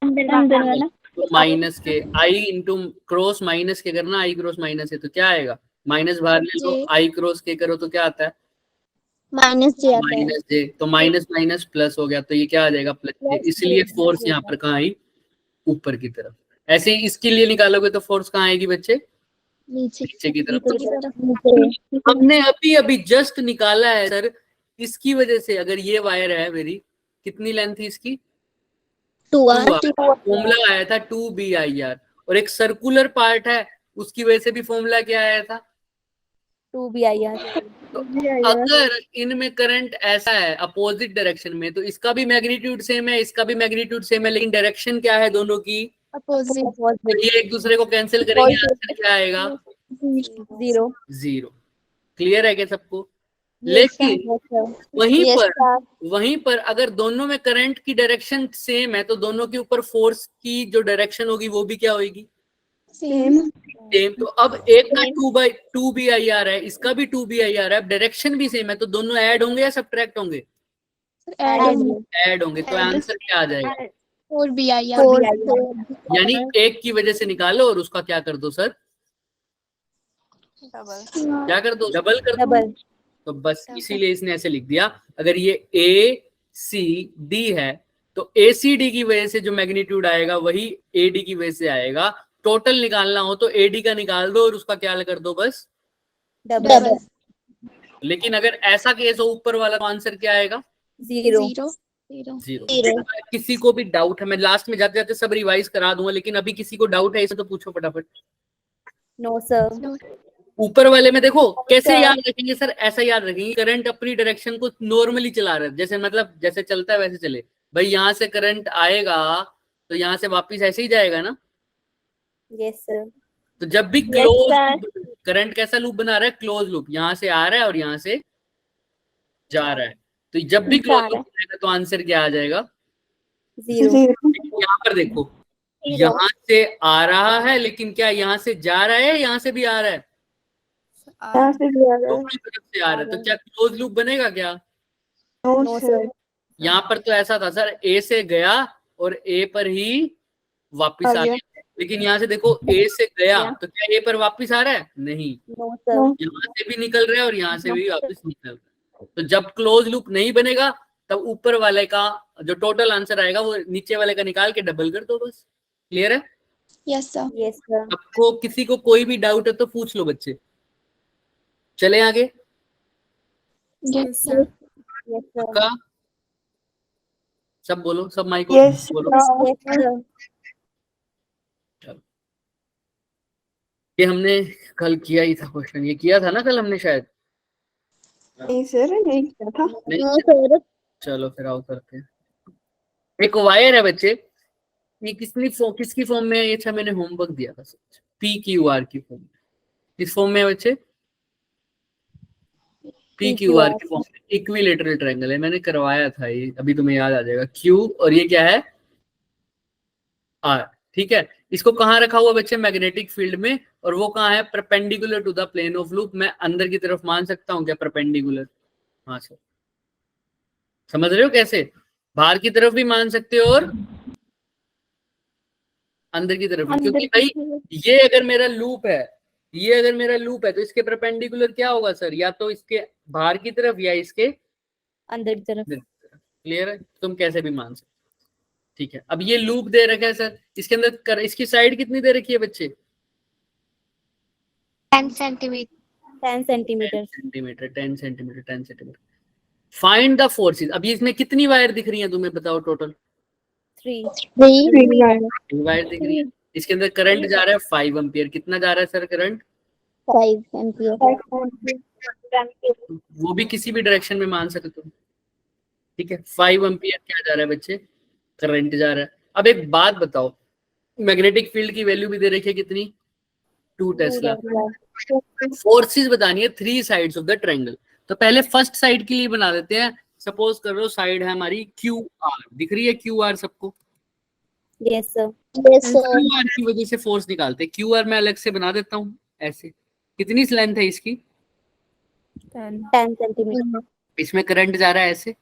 अंदर वाला. तो माइनस के, आई इंटू क्रॉस माइनस के करना, आई क्रॉस माइनस है तो क्या आएगा, माइनस बाहर ले लो, आई क्रॉस के करो तो क्या आता है माइनस J आता है. माइनस जे, तो माइनस माइनस प्लस हो गया, तो ये क्या आ जाएगा प्लस जे, इसलिए फोर्स यहाँ पर कहाँ आई, ऊपर की तरफ। ऐसे ही इसके लिए निकालोगे तो फोर्स कहाँ आएगी बच्चे, नीचे की तरफ। हमने अभी अभी जस्ट निकाला है सर, इसकी वजह से, अगर ये वायर है मेरी, कितनी लेंथ थी इसकी, 2R. फॉर्मूला आया था 2BIR, और एक सर्कुलर पार्ट है उसकी वजह से भी फॉर्मूला क्या आया था 2BIR. तो अगर इनमें करंट ऐसा है अपोजिट डायरेक्शन में, तो इसका भी मैग्नीट्यूड सेम है, इसका भी मैग्नीट्यूड सेम है, लेकिन डायरेक्शन क्या है दोनों की, तो ये एक दूसरे को कैंसिल करेंगे, आंसर क्या आएगा 0. 0। क्लियर है क्या सबको, लेकिन वहीं पर अगर दोनों में करंट की डायरेक्शन सेम है तो दोनों के ऊपर फोर्स की जो डायरेक्शन होगी वो भी क्या होगी सेम। तो अब एक का 2BIR है, इसका भी 2BIR है, अब डायरेक्शन भी सेम है, तो दोनों ऐड होंगे या सब्ट्रैक्ट होंगे, ऐड होंगे, तो आंसर क्या आ जाएगा 4BIR. यानी एक की वजह से निकालो और उसका क्या कर दो सर, क्या कर दो, डबल कर दो, तो बस इसीलिए इसने ऐसे लिख दिया। अगर ये ACD है तो ACD की वजह से जो मैग्नीट्यूड आएगा वही AD की वजह से आएगा। टोटल निकालना हो तो AD का निकाल दो और उसका क्या कर दो बस डबल. लेकिन अगर ऐसा केस हो ऊपर वाला तो आंसर क्या आएगा 0. किसी को भी डाउट है, मैं लास्ट में जाते जाते सब रिवाइज करा दूंगा, लेकिन अभी किसी को डाउट है इसे तो पूछो फटाफट। No sir. ऊपर वाले में देखो कैसे याद रखेंगे सर, ऐसा याद रखेंगे करंट अपनी डायरेक्शन को नॉर्मली चला रहा है, जैसे मतलब जैसे चलता है वैसे चले भाई, यहाँ से करंट आएगा तो यहाँ से वापिस ऐसे ही जाएगा ना। Yes sir. तो जब भी क्लोज करंट कैसा लूप बना रहा है, क्लोज लूप, यहाँ से आ रहा है और यहाँ से जा रहा है, तो जब भी क्लोज लूप बनेगा तो आंसर क्या आ जाएगा 0. यहाँ पर देखो यहाँ से आ रहा है, लेकिन क्या यहाँ से जा रहा है, यहाँ से भी आ रहा है, दोनों तरफ से आ रहा है, तो क्या क्लोज लूप बनेगा क्या। No sir. यहाँ पर तो ऐसा था सर, A से गया और A पर ही वापिस आ गया, लेकिन यहाँ से देखो A से गया तो क्या A पर वापिस आ रहा है, नहीं, नो सर. यहाँ से भी निकल रहा है और यहाँ से भी वापिस निकल रहा है। तो जब क्लोज लूप नहीं बनेगा तब ऊपर वाले का जो टोटल आंसर आएगा वो नीचे वाले का निकाल के डबल कर दो बस। क्लियर है। Yes sir. Yes sir. आपको किसी को कोई भी डाउट है तो पूछ लो बच्चे। चले आगे। Yes sir. Yes sir. का सब बोलो, सब माइक Yes, बोलो। Yes sir. ये हमने कल किया ही था क्वेश्चन, ये किया था ना कल हमने शायद, नहीं सर नहीं किया था। नहीं? No sir. चलो फिर आओ करते हैं। एक वायर है बच्चे, ये किसकी फॉर्म में है, ये अच्छा मैंने होमवर्क दिया था सच, PQR की फॉर्म, किस फॉर्म में है बच्चे, PQR की फॉर्म में, इक्विलेटरल ट्रायंगल है, मैंने करवाया था ये, अभी तुम्हें याद आ जाएगा। Q और ये क्या है R, ठीक है। इसको कहाँ रखा हुआ बच्चे, मैग्नेटिक फील्ड में, और वो कहाँ है, perpendicular to the plane of loop. मैं अंदर की तरफ मान सकता हूँ क्या परपेंडिकुलर, हाँ सर, समझ रहे हो कैसे, बाहर की तरफ भी मान सकते हो और अंदर की तरफ भी, क्योंकि भाई ये अगर मेरा लूप है, ये अगर मेरा लूप है तो इसके परपेंडिकुलर क्या होगा सर, या तो इसके बाहर की तरफ या इसके अंदर की तरफ. क्लियर है, तुम कैसे भी मान सकते, ठीक है। अब ये लूप दे रखा है सर, इसके अंदर इसकी साइड कितनी दे रखी है बच्चे 10 centimetre. 10 centimetre. 10 centimetre. Find the forces. अभी इसमें कितनी वायर दिख रही है तुम्हें बताओ टोटल, 3. वायर दिख रही है। इसके अंदर करंट जा रहा है 5 एम्पियर। कितना जा रहा है सर करंट? 5 एम्पियर। वो भी किसी भी डायरेक्शन में मान सकते हो, ठीक है। 5 एम्पियर क्या जा रहा है बच्चे? करंट जा रहा है। अब एक बात बताओ, मैग्नेटिक फील्ड की वैल्यू भी दे रखी है कितनी? 2 टेस्ला। फोर्सेस बतानी है 3 साइड्स ऑफ द ट्रायंगल। तो पहले फर्स्ट साइड के लिए बना देते हैं। सपोज कर लो साइड है हमारी क्यू आर, दिख रही है क्यू आर सबको? Yes sir. Yes sir. Q R की वजह से फोर्स निकालते हैं। क्यू आर मैं अलग से बना देता हूँ ऐसे। कितनी लेंथ है इसकी? 10 सेंटीमीटर। इसमें करंट जा रहा है ऐसे,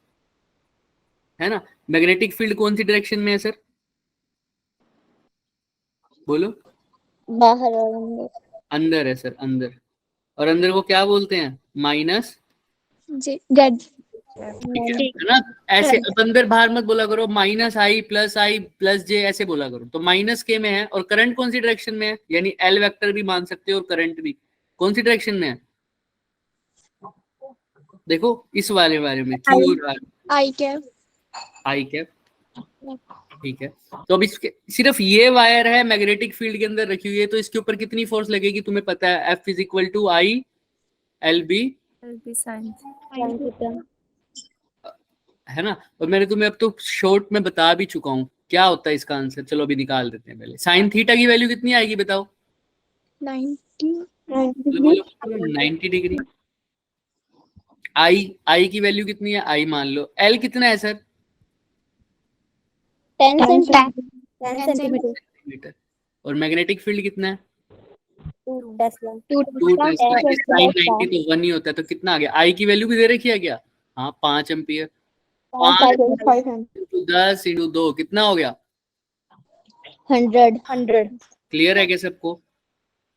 है ना। मैग्नेटिक फील्ड कौन सी डायरेक्शन में है सर? बोलो। बाहर और अंदर। अंदर है सर, अंदर। और अंदर को क्या बोलते हैं? Minus Z. है ना। ऐसे अब अंदर बाहर मत बोला करो, -i + j ऐसे बोला करो। तो माइनस के में है और करंट कौन सी डायरेक्शन में है? यानी एल वेक्टर भी मान सकते हो और करंट भी कौन सी डायरेक्शन में है? देखो इस वाले में Q I cap. I cap, ठीक है। तो अब इसके सिर्फ ये वायर है मैग्नेटिक फील्ड के अंदर रखी हुई है, तो इसके ऊपर कितनी फोर्स लगेगी तुम्हें पता है? F = I LB साइन है ना। और मैंने तुम्हें अब तो शॉर्ट में बता भी चुका हूँ क्या होता है इसका आंसर। चलो अभी निकाल देते हैं पहले। साइन थीटा की वैल्यू कितनी आएगी बताओ? 90 डिग्री। आई की वैल्यू कितनी है? आई मान लो। एल कितना है सर? 10 सेंटीमीटर। और मैग्नेटिक फील्ड कितना है? 2 टेस्ला। 2 टेस्ला। साइन 90 तो 1 ही होता है, तो कितना आ गया? आई की वैल्यू भी दे रखी है क्या? हाँ 5 एम्पियर। 5 × 10 × 2 कितना हो गया? 100। क्लियर है क्या सबको?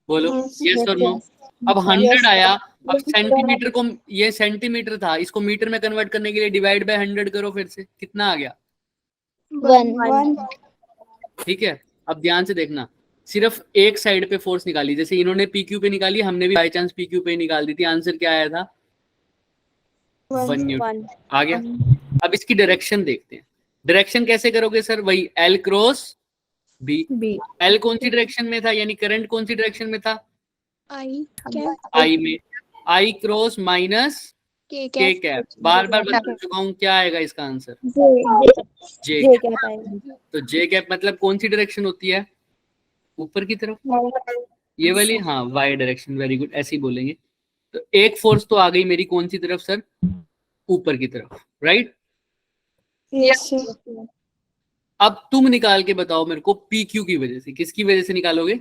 बोलो यस और नो। अब 100 आया। अब सेंटीमीटर को, ये सेंटीमीटर था, इसको मीटर में कन्वर्ट करने के लिए डिवाइड बाय 100 करो। फिर से कितना आ गया? 1। ठीक है। अब ध्यान से देखना, सिर्फ एक साइड पे फोर्स निकाली। जैसे इन्होंने PQ पे निकाली, हमने भी बाय चांस PQ पे निकाल दी थी। आंसर क्या आया था? 1 न्यूटन आ गया। अब इसकी डायरेक्शन देखते हैं। डायरेक्शन कैसे करोगे सर? वही L क्रॉस B। L कौन सी डायरेक्शन में था, यानी करंट कौन सी डायरेक्शन में था? आई में। I cross minus K cap. बार बार बता चुका हूँ, क्या आएगा इसका आंसर? J cap. तो J कैप मतलब कौन सी डायरेक्शन होती है? ऊपर की तरफ, ये वाली। हाँ वाई डायरेक्शन, वेरी गुड, ऐसे ही बोलेंगे। तो एक फोर्स तो आ गई मेरी कौन सी तरफ सर? ऊपर की तरफ, राइट। अब तुम निकाल के बताओ मेरे को PQ की वजह से। किसकी वजह से निकालोगे?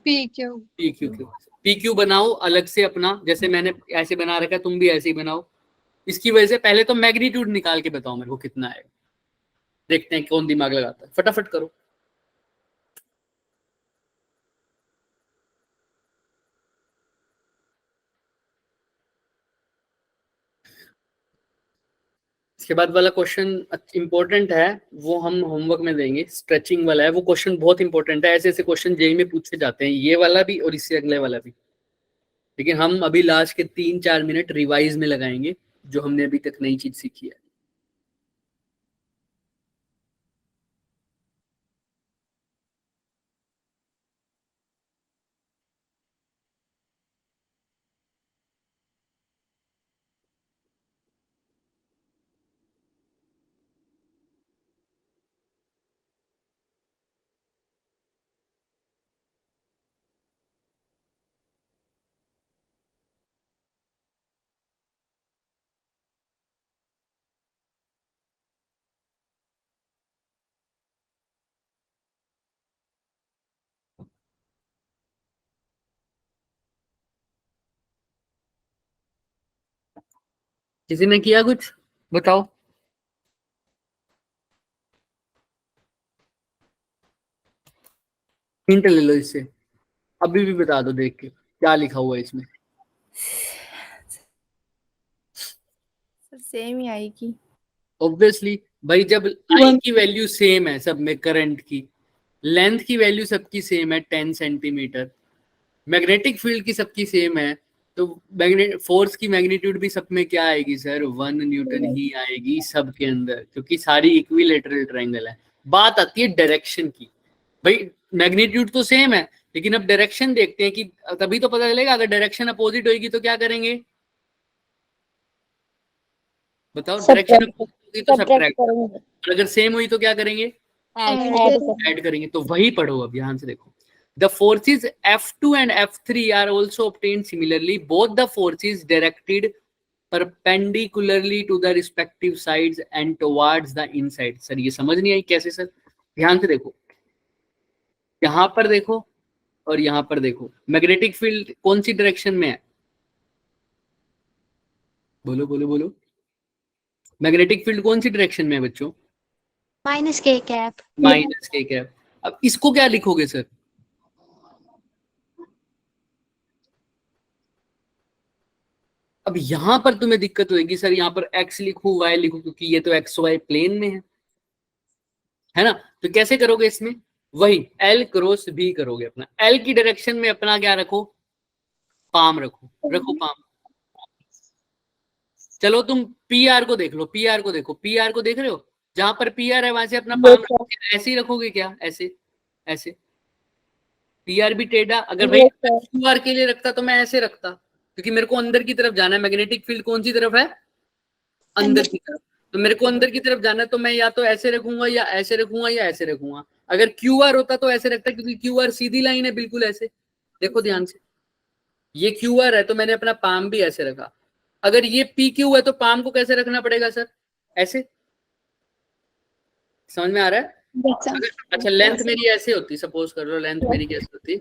PQ की। PQ बनाओ अलग से अपना, जैसे मैंने ऐसे बना रखा है, तुम भी ऐसे ही बनाओ। इसकी वजह से पहले तो मैग्नीट्यूड निकाल के बताओ मेरे को कितना है। देखते हैं कौन दिमाग लगाता है, फटाफट करो। इसके बाद वाला क्वेश्चन इंपॉर्टेंट है, वो हम होमवर्क में देंगे। स्ट्रेचिंग वाला है वो क्वेश्चन, बहुत इंपॉर्टेंट है। ऐसे ऐसे क्वेश्चन जेई में पूछे जाते हैं, ये वाला भी और इससे अगले वाला भी। लेकिन हम अभी लास्ट के 3-4 मिनट रिवाइज में लगाएंगे जो हमने अभी तक नई चीज सीखी है। किसी ने किया कुछ? बताओ। हिंट ले लो इससे, अभी भी बता दो देख के क्या लिखा हुआ है इसमें। सेम ही आएगी ऑब्वियसली भाई, जब आई की वैल्यू सेम है सब में, करंट की लेंथ की वैल्यू सबकी सेम है 10 सेंटीमीटर, मैग्नेटिक फील्ड की सबकी सेम है, तो मैग्नेट फोर्स की मैग्नीट्यूड भी सब में क्या आएगी सर? 1 न्यूटन ही आएगी सब के अंदर, क्योंकि सारी इक्विलेटरल ट्रायंगल है। बात आती है डायरेक्शन की। भाई मैग्नीट्यूड तो सेम है, लेकिन अब डायरेक्शन देखते हैं कि तभी तो पता चलेगा। अगर डायरेक्शन अपोजिट होगी तो क्या करेंगे, बताओ। डायरेक्शन Subtract अपोजिट होगी तो सब्ट्रैक्ट, करेंगे, और अगर सेम हुई तो क्या करेंगे, ऐड करेंगे। ऐड करेंगे। तो वही पढ़ो, अब ध्यान से देखो। The forces F2 and F3 are also obtained similarly. Both the forces directed perpendicularly to the respective sides and towards the inside. Sir ये समझ नहीं आई कैसे सर? ध्यान से देखो, यहां पर देखो और यहां पर देखो, मैग्नेटिक फील्ड कौन सी डायरेक्शन में है, बोलो बोलो बोलो। मैग्नेटिक फील्ड कौन सी डायरेक्शन में है बच्चों? माइनस के कैप। माइनस के कैप। अब इसको क्या लिखोगे सर? अब यहां पर तुम्हें दिक्कत होगी सर, यहां पर x लिखूं y लिखूं, क्योंकि ये तो एक्स वाई प्लेन में है ना। तो कैसे करोगे इसमें, वही L क्रॉस B करोगे। अपना L की डायरेक्शन में अपना क्या रखो, पाम रखो, रखो पाम। चलो तुम पी आर को देख लो, पी आर को देखो, पी आर को देख रहे हो, जहां पर पी आर है वहां से अपना पाम रखो। ऐसे ही रखोगे क्या, ऐसे ऐसे। पी आर भी टेढ़ा, अगर भाई क्यू आर के लिए रखता तो मैं ऐसे रखता, क्योंकि मेरे को अंदर की तरफ जाना है। मैग्नेटिक फील्ड कौन सी तरफ है, अंदर की तरफ। तो मेरे को अंदर की तरफ जाना है, तो मैं या तो ऐसे रखूंगा या ऐसे रखूंगा या ऐसे रखूंगा। अगर क्यू आर होता तो ऐसे रखता, क्योंकि क्यू आर सीधी लाइन है बिल्कुल ऐसे। देखो ध्यान से, ये क्यू आर है तो मैंने अपना पाम भी ऐसे रखा। अगर ये पी क्यू है तो पाम को कैसे रखना पड़ेगा सर, ऐसे। समझ में आ रहा है? अगर अच्छा लेंथ मेरी ऐसे होती, सपोज कर लो लेंथ मेरी कैसे होती,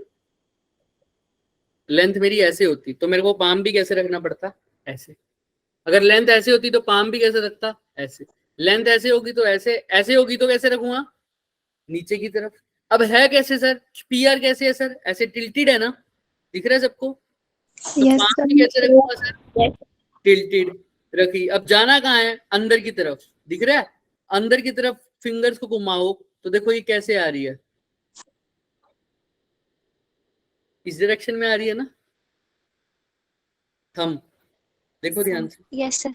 लेंथ मेरी ऐसे होती, तो मेरे को पाम भी कैसे रखना पड़ता, ऐसे। अगर लेंथ ऐसे होती तो पाम भी कैसे रखता, ऐसे। लेंथ ऐसे होगी तो ऐसे, ऐसे होगी तो कैसे रखूंगा, नीचे की तरफ। अब है कैसे सर, पी आर कैसे है सर, ऐसे टिल्टेड है ना, दिख रहा है सबको। तो Yes, पाम sir. भी कैसे रखूंगा सर, टिल्टेड रखी। अब जाना कहाँ है, अंदर की तरफ, दिख रहा है। अंदर की तरफ फिंगर्स को घुमाओ तो देखो ये कैसे आ रही है, इस डायरेक्शन में आ रही है ना, थंब, देखो ध्यान से। Yes sir.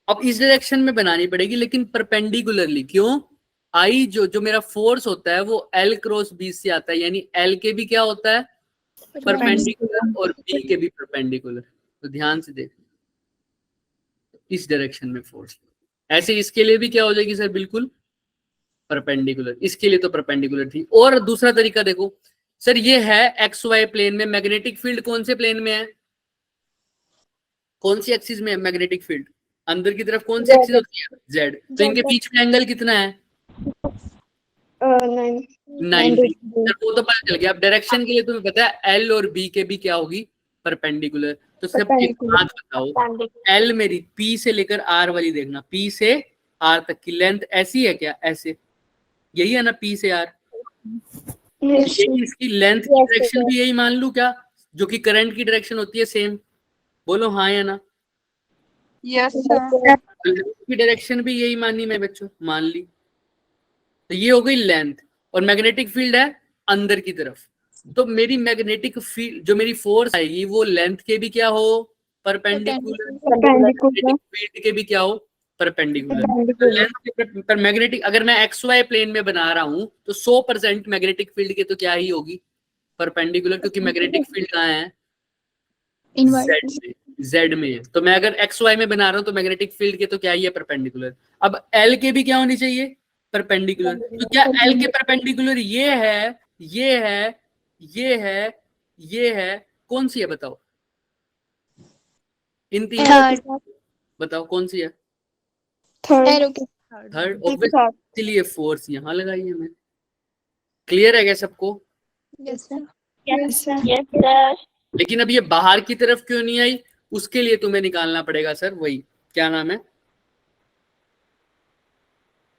अब इस डायरेक्शन में बनानी पड़ेगी, लेकिन परपेंडिकुलरली। क्यों, आई जो मेरा फोर्स होता है वो एल क्रॉस बी से आता है, यानी एल के भी क्या होता है, परपेंडिकुलर, और बी के भी परपेंडिकुलर। तो ध्यान से देख, इस डायरेक्शन में फोर्स ऐसे, इसके लिए भी क्या हो जाएगी सर, बिल्कुल परपेंडिकुलर। इसके लिए तो परपेंडिकुलर थी। और दूसरा तरीका देखो सर, ये है एक्स वाई प्लेन में, मैग्नेटिक फील्ड कौन से प्लेन में है, कौन सी एक्सिस में है मैग्नेटिक फील्ड, अंदर की तरफ कौन सी एक्सिस होती है, जेड। तो इनके बीच में एंगल कितना है, 9. 90। वो तो पता चल गया। अब डायरेक्शन के लिए तुम्हें पता है एल और बी के भी क्या होगी, परपेंडिकुलर। तो सब एक बात बताओ, एल मेरी पी से लेकर आर वाली देखना, पी से आर तक की लेंथ ऐसी है क्या, ऐसे, यही है ना पी से आर, यही इसकी लेंथ की डायरेक्शन भी यही मान लू क्या, जो कि करंट की डायरेक्शन होती है सेम, बोलो हाँ या ना। Yes, sir. की डायरेक्शन भी यही मानी मैं बच्चों, मान ली। तो ये हो गई लेंथ, और मैग्नेटिक फील्ड है अंदर की तरफ। तो मेरी मैग्नेटिक फील्ड, जो मेरी फोर्स आएगी वो लेंथ के भी क्या हो, परपेंडिकुलर, मैग्नेटिक फील्ड के भी क्या हो, परपेंडिकुलर। लेंथ पर मैग्नेटिक, अगर मैं एक्स वाई प्लेन में बना रहा हूं तो 100% मैग्नेटिक फील्ड के तो क्या ही होगी, परपेंडिकुलर, क्योंकि मैग्नेटिक फील्ड कहाँ है, जेड में है। तो मैं अगर एक्स वाई में बना रहा हूं तो मैग्नेटिक फील्ड के तो क्या ही है, परपेंडिकुलर। अब एल के भी क्या होनी चाहिए, परपेंडिकुलर। तो क्या एल के परपेंडिकुलर ये है, ये है, ये है, ये है, कौन सी है बताओ, इन तीन बताओ कौन सी है, Third. थर्ड। इसलिए फोर्स यहां लगाई है मैंने। क्लियर है क्या सबको? Yes, sir. लेकिन अब ये बाहर की तरफ क्यों नहीं आई, उसके लिए तुम्हें निकालना पड़ेगा सर, वही क्या नाम है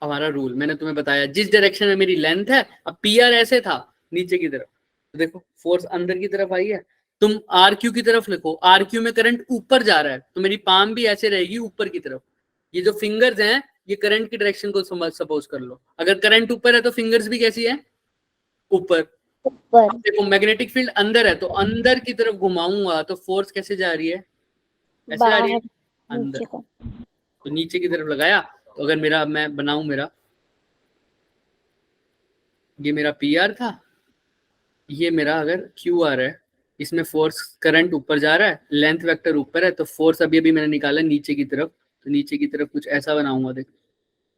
हमारा रूल, मैंने तुम्हें बताया। जिस डायरेक्शन में मेरी लेंथ है, अब पी आर ऐसे था नीचे की तरफ, तो देखो फोर्स अंदर की तरफ आई है। तुम आर क्यू की तरफ लिखो, आर क्यू में करंट ऊपर जा रहा है, तो मेरी पाम भी ऐसे रहेगी ऊपर की तरफ। ये जो फिंगर्स हैं ये करंट की डायरेक्शन को सपोज कर लो। अगर करंट ऊपर है तो फिंगर्स भी कैसी है, ऊपर। देखो मैग्नेटिक फील्ड अंदर है, तो अंदर की तरफ घुमाऊंगा तो फोर्स कैसे जा रही है, ऐसे जा रही है अंदर। तो नीचे की तरफ लगाया, तो अगर मेरा मैं बनाऊं, मेरा ये मेरा पी आर था, ये मेरा अगर क्यू आर है, इसमें फोर्स करंट ऊपर जा रहा है, लेंथ वेक्टर ऊपर है, तो फोर्स अभी अभी मैंने निकाला नीचे की तरफ, तो नीचे की तरफ कुछ ऐसा बनाऊंगा देख।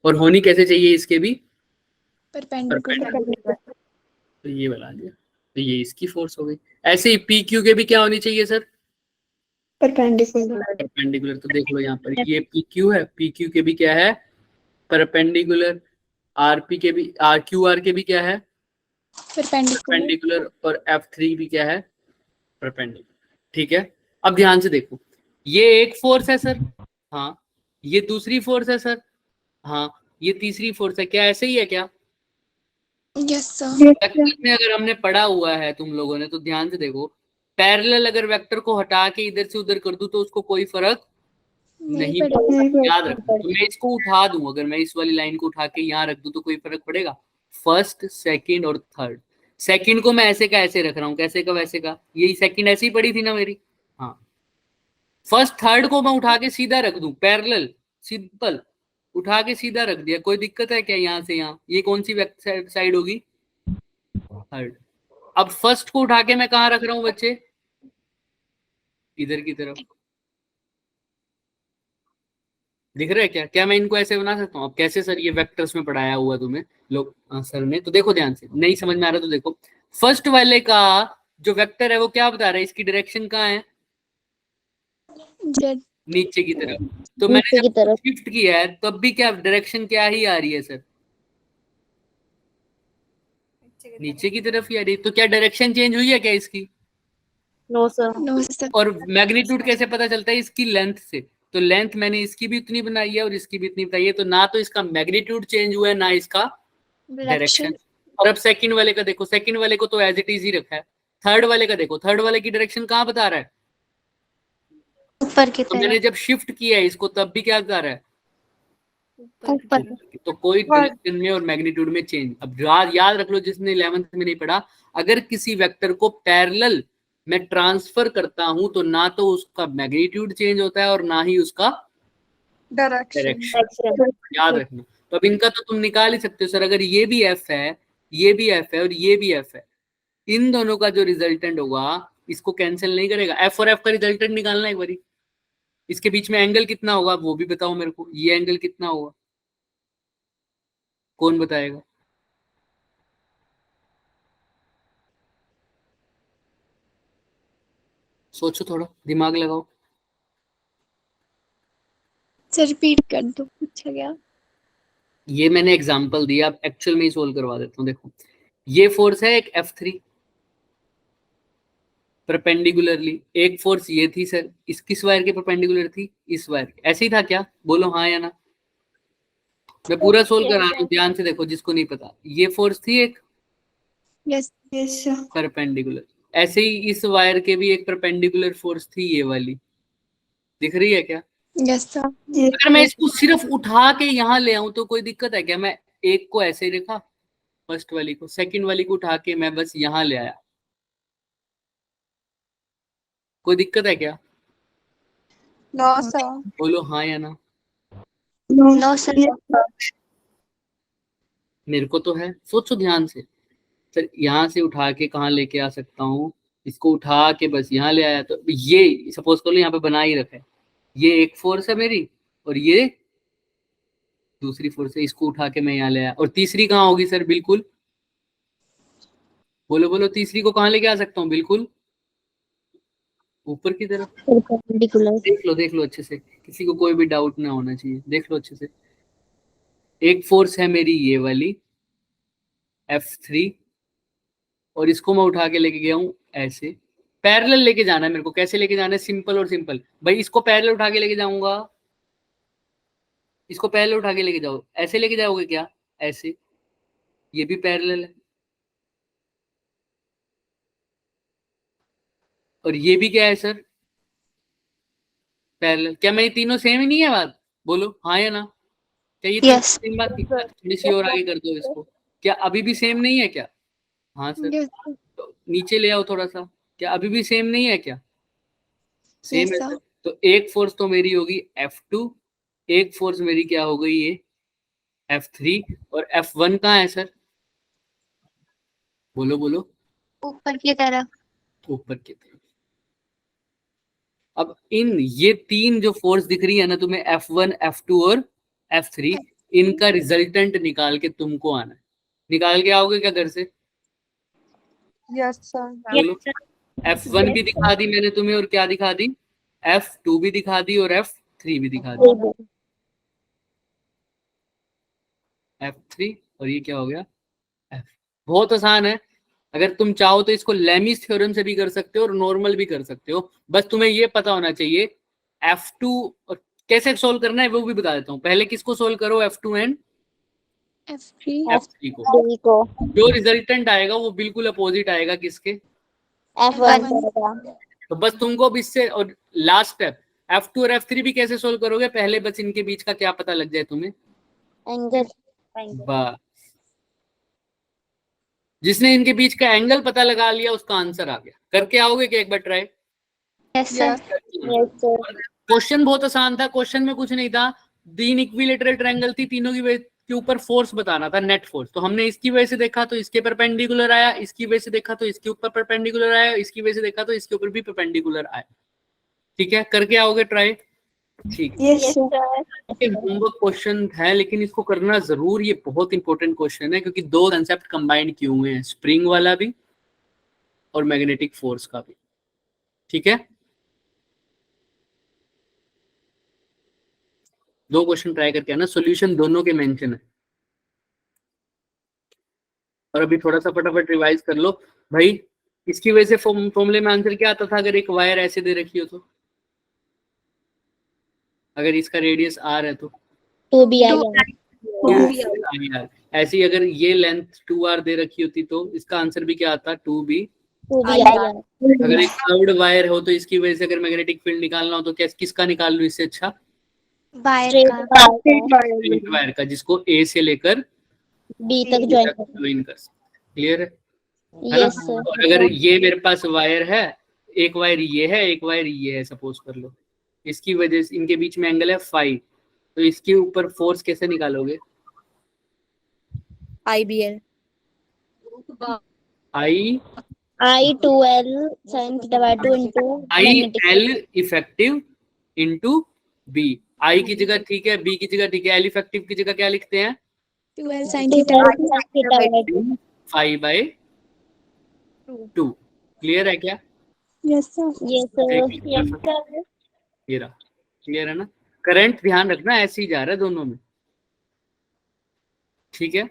और होनी कैसे चाहिए इसके भी परपेंडिकुलर। परपेंडिकुलर, तो ये बना दिया, तो ये इसकी फोर्स हो गई। ऐसे ही पी क्यू के भी क्या होनी चाहिए सर, परपेंडिकुलर। परपेंडिकुलर। तो देख लो यहाँ पर ये पी क्यू है, पी क्यू के भी क्या है, परपेंडिकुलर। आर पी के भी, आर क्यू आर के भी क्या है, परपेंडिकुलर। परपेंडिकुलर। और एफ थ्री भी क्या है, परपेंडिकुलर। ठीक है, अब ध्यान से देखो, ये एक फोर्स है सर, हाँ, ये दूसरी फोर्स है सर, हाँ, ये तीसरी फोर्स है, क्या ऐसे ही है क्या? Yes sir. वेक्टर में अगर हमने पढ़ा हुआ है तुम लोगों ने, तो ध्यान से देखो, पैरेलल अगर वेक्टर को हटा के इधर से उधर कर दूं तो उसको कोई फर्क नहीं पड़ेगा। नहीं पड़ेगा। याद रखो, तो मैं इसको उठा दूं, अगर मैं इस वाली लाइन को उठा के यहाँ रख दूं तो कोई फर्क पड़ेगा? फर्स्ट, सेकंड और थर्ड। सेकंड को मैं ऐसे का ऐसे रख रहा हूँ, कैसे का वैसे का, यही सेकंड ऐसे ही पड़ी थी ना मेरी, हाँ। फर्स्ट थर्ड को मैं उठा के सीधा रख दूं, पैरेलल, सिंपल, उठा के सीधा रख दिया, कोई दिक्कत है क्या? यहाँ से यहाँ, ये कौन सी साइड होगी, थर्ड। अब फर्स्ट को उठा के मैं कहाँ रख रहा हूँ बच्चे, इधर की तरफ। दिख रहा है क्या? क्या मैं इनको ऐसे बना सकता हूँ? अब कैसे सर, ये वेक्टर्स में पढ़ाया हुआ तुम्हें लोग सर ने, तो देखो ध्यान से, नहीं समझ में आ रहा तो देखो, फर्स्ट वाले का जो वेक्टर है वो क्या बता रहा है, इसकी डायरेक्शन कहाँ है, जेड। नीचे की तरफ। तो मैंने नीचे की जब तरफ। शिफ्ट किया है तब भी क्या डायरेक्शन क्या ही आ रही है सर, नीचे की तरफ ही आ रही है। तो क्या डायरेक्शन चेंज हुई है क्या इसकी? No sir. No sir. और मैग्नीट्यूड कैसे पता चलता है? इसकी लेंथ से। तो लेंथ मैंने इसकी भी उतनी बनाई है और इसकी भी उतनी बनाई है, तो ना तो इसका मैग्नीट्यूड चेंज हुआ है ना इसका डायरेक्शन। और अब सेकंड वाले का देखो, सेकंड वाले को तो एज इट इज ही रखा है। थर्ड वाले का देखो, थर्ड वाले की डायरेक्शन कहाँ बता रहा है? ऊपर की तो मैंने तरफ। जब शिफ्ट किया है इसको तब भी क्या बता रहा है, ऊपर। तो कोई डायरेक्शन में और मैग्नीट्यूड में चेंज। अब याद रख लो, जिसने 11th में नहीं पढ़ा, अगर किसी वेक्टर को पैरेलल में ट्रांसफर करता हूं तो ना तो उसका मैग्नीट्यूड चेंज होता है और ना ही उसका डायरेक्शन। याद रखना। तो अब इनका तो तुम निकाल ही सकते हो सर, अगर ये भी एफ है, ये भी एफ है और ये भी एफ है, इन दोनों का जो रिजल्टेंट होगा इसको कैंसिल नहीं करेगा। एफ और एफ का रिजल्टेंट निकालना एक बारी, इसके बीच में एंगल कितना होगा वो भी बताओ मेरे को, ये एंगल कितना होगा, कौन बताएगा? सोचो, थोड़ा दिमाग लगाओ। सर रिपीट कर दो, पूछा गया। ये मैंने एग्जांपल दिया, अब एक्चुअल में ही सोल्व करवा देता हूँ। देखो, ये फोर्स है एक F3 परपेंडिकुलरली, एक फोर्स ये थी सर, इस किस वायर के परपेंडिकुलर थी, इस वायर के। ऐसे ही था क्या, बोलो हाँ या ना? मैं पूरा सोल्व करा रहा हूँ, ध्यान से देखो जिसको नहीं पता। ये फोर्स थी एक यस। यस परपेंडिकुलर, ऐसे ही इस वायर के भी एक परपेंडिकुलर फोर्स थी, ये वाली, दिख रही है क्या? Yes sir. अगर मैं इसको सिर्फ उठा के यहाँ ले आऊं तो कोई दिक्कत है क्या? मैं एक को ऐसे ही रखा, फर्स्ट वाली को, सेकंड वाली को उठा के मैं बस यहाँ ले आया, कोई दिक्कत है क्या? No sir. बोलो हाँ या ना। No sir. मेरे को तो है, सोचो ध्यान से। सर यहाँ से उठा के कहाँ लेके आ सकता हूँ, इसको उठा के बस यहाँ ले आया, तो ये सपोज कर लो यहाँ पे बना ही रखा है, ये एक फोर्स है मेरी और ये दूसरी फोर्स है, इसको उठा के मैं यहाँ ले आया। और तीसरी कहाँ होगी सर? बिल्कुल, बोलो बोलो, तीसरी को कहाँ लेके आ सकता हूँ? बिल्कुल ऊपर की तरफ। परपेंडिकुलर। देख लो अच्छे से, किसी को कोई भी डाउट ना होना चाहिए, देख लो अच्छे से। एक फोर्स है मेरी ये वाली F3, और इसको मैं उठा के लेके गया हूँ ऐसे, पैरेलल लेके जाना है मेरे को। कैसे लेके जाना है? सिंपल और सिंपल भाई, इसको पैरेलल उठा के लेके जाऊंगा, इसको पैरेलल उठा के लेके जाओ, ऐसे लेके जाओगे क्या? ऐसे, ये भी पैरेलल है, और ये भी क्या है सर? पैरेलल। क्या मैं ये तीनों सेम ही नहीं है बात? बोलो हाँ या ना। क्या ये तीनों यस। सेम बात थी? थोड़ी सी और आगे कर दो इसको, क्या अभी भी सेम नहीं है क्या? हाँ सर। यस। तो नीचे ले आओ थोड़ा सा, क्या अभी भी सेम नहीं है क्या? सेम यस है सर। सर। तो एक फोर्स तो मेरी होगी F2, एक फोर्स मेरी क्या हो गई, ये F3, और F1 कहाँ है सर? बोलो बोलो। ऊपर की तरफ। ऊपर की तरफ। अब इन ये तीन जो फोर्स दिख रही है ना तुम्हें, F1, F2 और F3, इनका रिजल्टेंट निकाल के तुमको आना है। निकाल के आओगे क्या घर से? Yes sir. बोलो। F1 भी दिखा दी मैंने तुम्हें, और क्या दिखा दी? F2 भी दिखा दी और F3 भी दिखा दी। F3 और ये क्या हो गया? F। बहुत आसान है। अगर तुम चाहो तो इसको लेमिस थ्योरम से भी कर सकते हो और नॉर्मल भी कर सकते हो, बस तुम्हें ये पता होना चाहिए F2 और कैसे सोल्व करना है वो भी बता देता हूँ। पहले किसको सोल्व करो? F2 एंड F3 को। जो रिजल्टेंट आएगा वो बिल्कुल अपोजिट आएगा किसके? F1 तो बस तुमको अब इससे, और लास्ट स्टेप F2 और F3 भी कैसे सोल्व करोगे? पहले बस इनके बीच का क्या पता लग जाए तुम्हें, एंगल। बस। जिसने इनके बीच का एंगल पता लगा लिया उसका आंसर आ गया। करके आओगे क्या एक बार ट्राई? Yes sir. क्वेश्चन बहुत आसान था, क्वेश्चन में कुछ नहीं था। तीन इक्विलेटरल ट्रायंगल थी, तीनों के ऊपर फोर्स बताना था, नेट फोर्स। तो हमने इसकी वजह से देखा तो इसके परपेंडिकुलर आया, इसकी वजह से देखा तो इसके ऊपर परपेंडिकुलर आया, इसकी वजह से देखा तो इसके ऊपर भी परपेंडिकुलर आया। ठीक है, करके आओगे ट्राई? ठीक है। Yes sir. होमवर्क क्वेश्चन है लेकिन इसको करना जरूर, ये बहुत इंपॉर्टेंट क्वेश्चन है क्योंकि दो कंसेप्ट कंबाइंड किए हुए हैं, स्प्रिंग वाला भी और मैग्नेटिक फोर्स का भी। ठीक है, दो क्वेश्चन ट्राई करके आना, सॉल्यूशन दोनों के मेंशन है। और अभी थोड़ा सा फटाफट रिवाइज कर लो भाई। इसकी वजह से फॉर्मूले में आंसर क्या आता था अगर एक वायर ऐसे दे रखी हो तो? अगर इसका रेडियस r है तो 2BR। ऐसे ही अगर ये लेंथ 2r दे रखी होती तो इसका आंसर भी क्या आता? 2b। 2BR। अगर एक कर्व्ड वायर हो तो इसकी वजह से अगर मैग्नेटिक फील्ड निकालना हो तो किसका निकाल लो इससे अच्छा? वायर का। स्ट्रेट वायर का, जिसको A से लेकर B तक ज्वाइन ज्वाइन कर सकते। क्लियर है ना? Yes sir. और अगर ये मेरे पास वायर है, एक वायर ये है, एक वायर ये है, सपोज कर लो, इसकी वजह से इनके बीच में एंगल है फाई, तो इसके ऊपर फोर्स कैसे निकालोगे? IBL। I 2L sin θ/2 into magnetic L effective into B। I की जगह ठीक है, B की जगह ठीक है, L इफेक्टिव की जगह क्या लिखते हैं? 12 sin θ/2। 5/2। क्लियर है क्या? Yes sir. Yes sir. ये रहा, क्लियर है ना? करंट ध्यान रखना ऐसे ही जा रहा है दोनों में। ठीक है,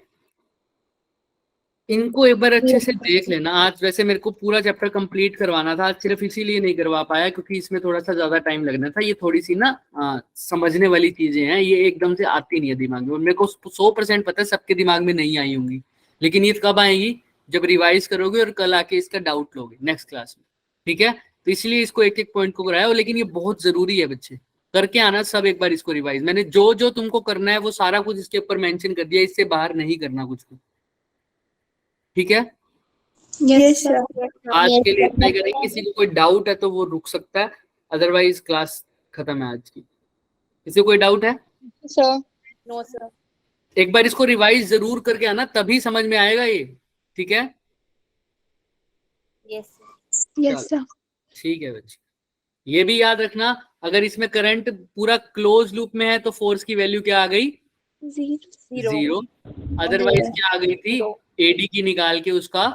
इनको एक बार अच्छे से देख लेना। आज वैसे मेरे को पूरा चैप्टर कंप्लीट करवाना था, आज सिर्फ इसीलिए नहीं करवा पाया क्योंकि इसमें थोड़ा सा ज्यादा टाइम लगना था। ये थोड़ी सी ना समझने वाली चीजें हैं, ये एकदम से आती नहीं है दिमाग में। और मेरे को 100% पता है सबके दिमाग में नहीं आई होंगी, लेकिन ये कब आएगी? जब रिवाइज करोगे और कल आके इसका डाउट लोगे नेक्स्ट क्लास में। ठीक है, तो इसलिए इसको एक एक पॉइंट को कराया, लेकिन ये बहुत जरूरी है बच्चे, करके आना सब एक बार इसको रिवाइज। मैंने जो जो तुमको करना है वो सारा कुछ इसके ऊपर मेंशन कर दिया, इससे बाहर नहीं करना कुछ को। ठीक है, यस सर। आज के लिए इतना ही करेंगे। किसी को कोई डाउट है तो वो रुक सकता है, अदरवाइज क्लास खत्म है आज की। किसी को कोई डाउट है? सर। No sir. एक बार इसको रिवाइज जरूर करके आना, तभी समझ में आएगा ये। ठीक है, यस यस सर। ठीक है बच्चे, ये भी याद रखना अगर इसमें करंट पूरा क्लोज लूप में है तो फोर्स की वैल्यू क्या आ गई? 0। अदरवाइज क्या आ गई थी? AD की निकाल के उसका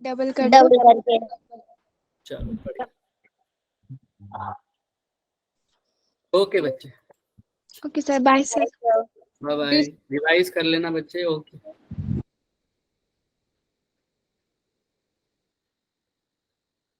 डबल कर डबल करके। चलो बढ़िया। ओके बच्चे, okay sir. Bye sir. Bye bye. Revise कर लेना बच्चे। ओके।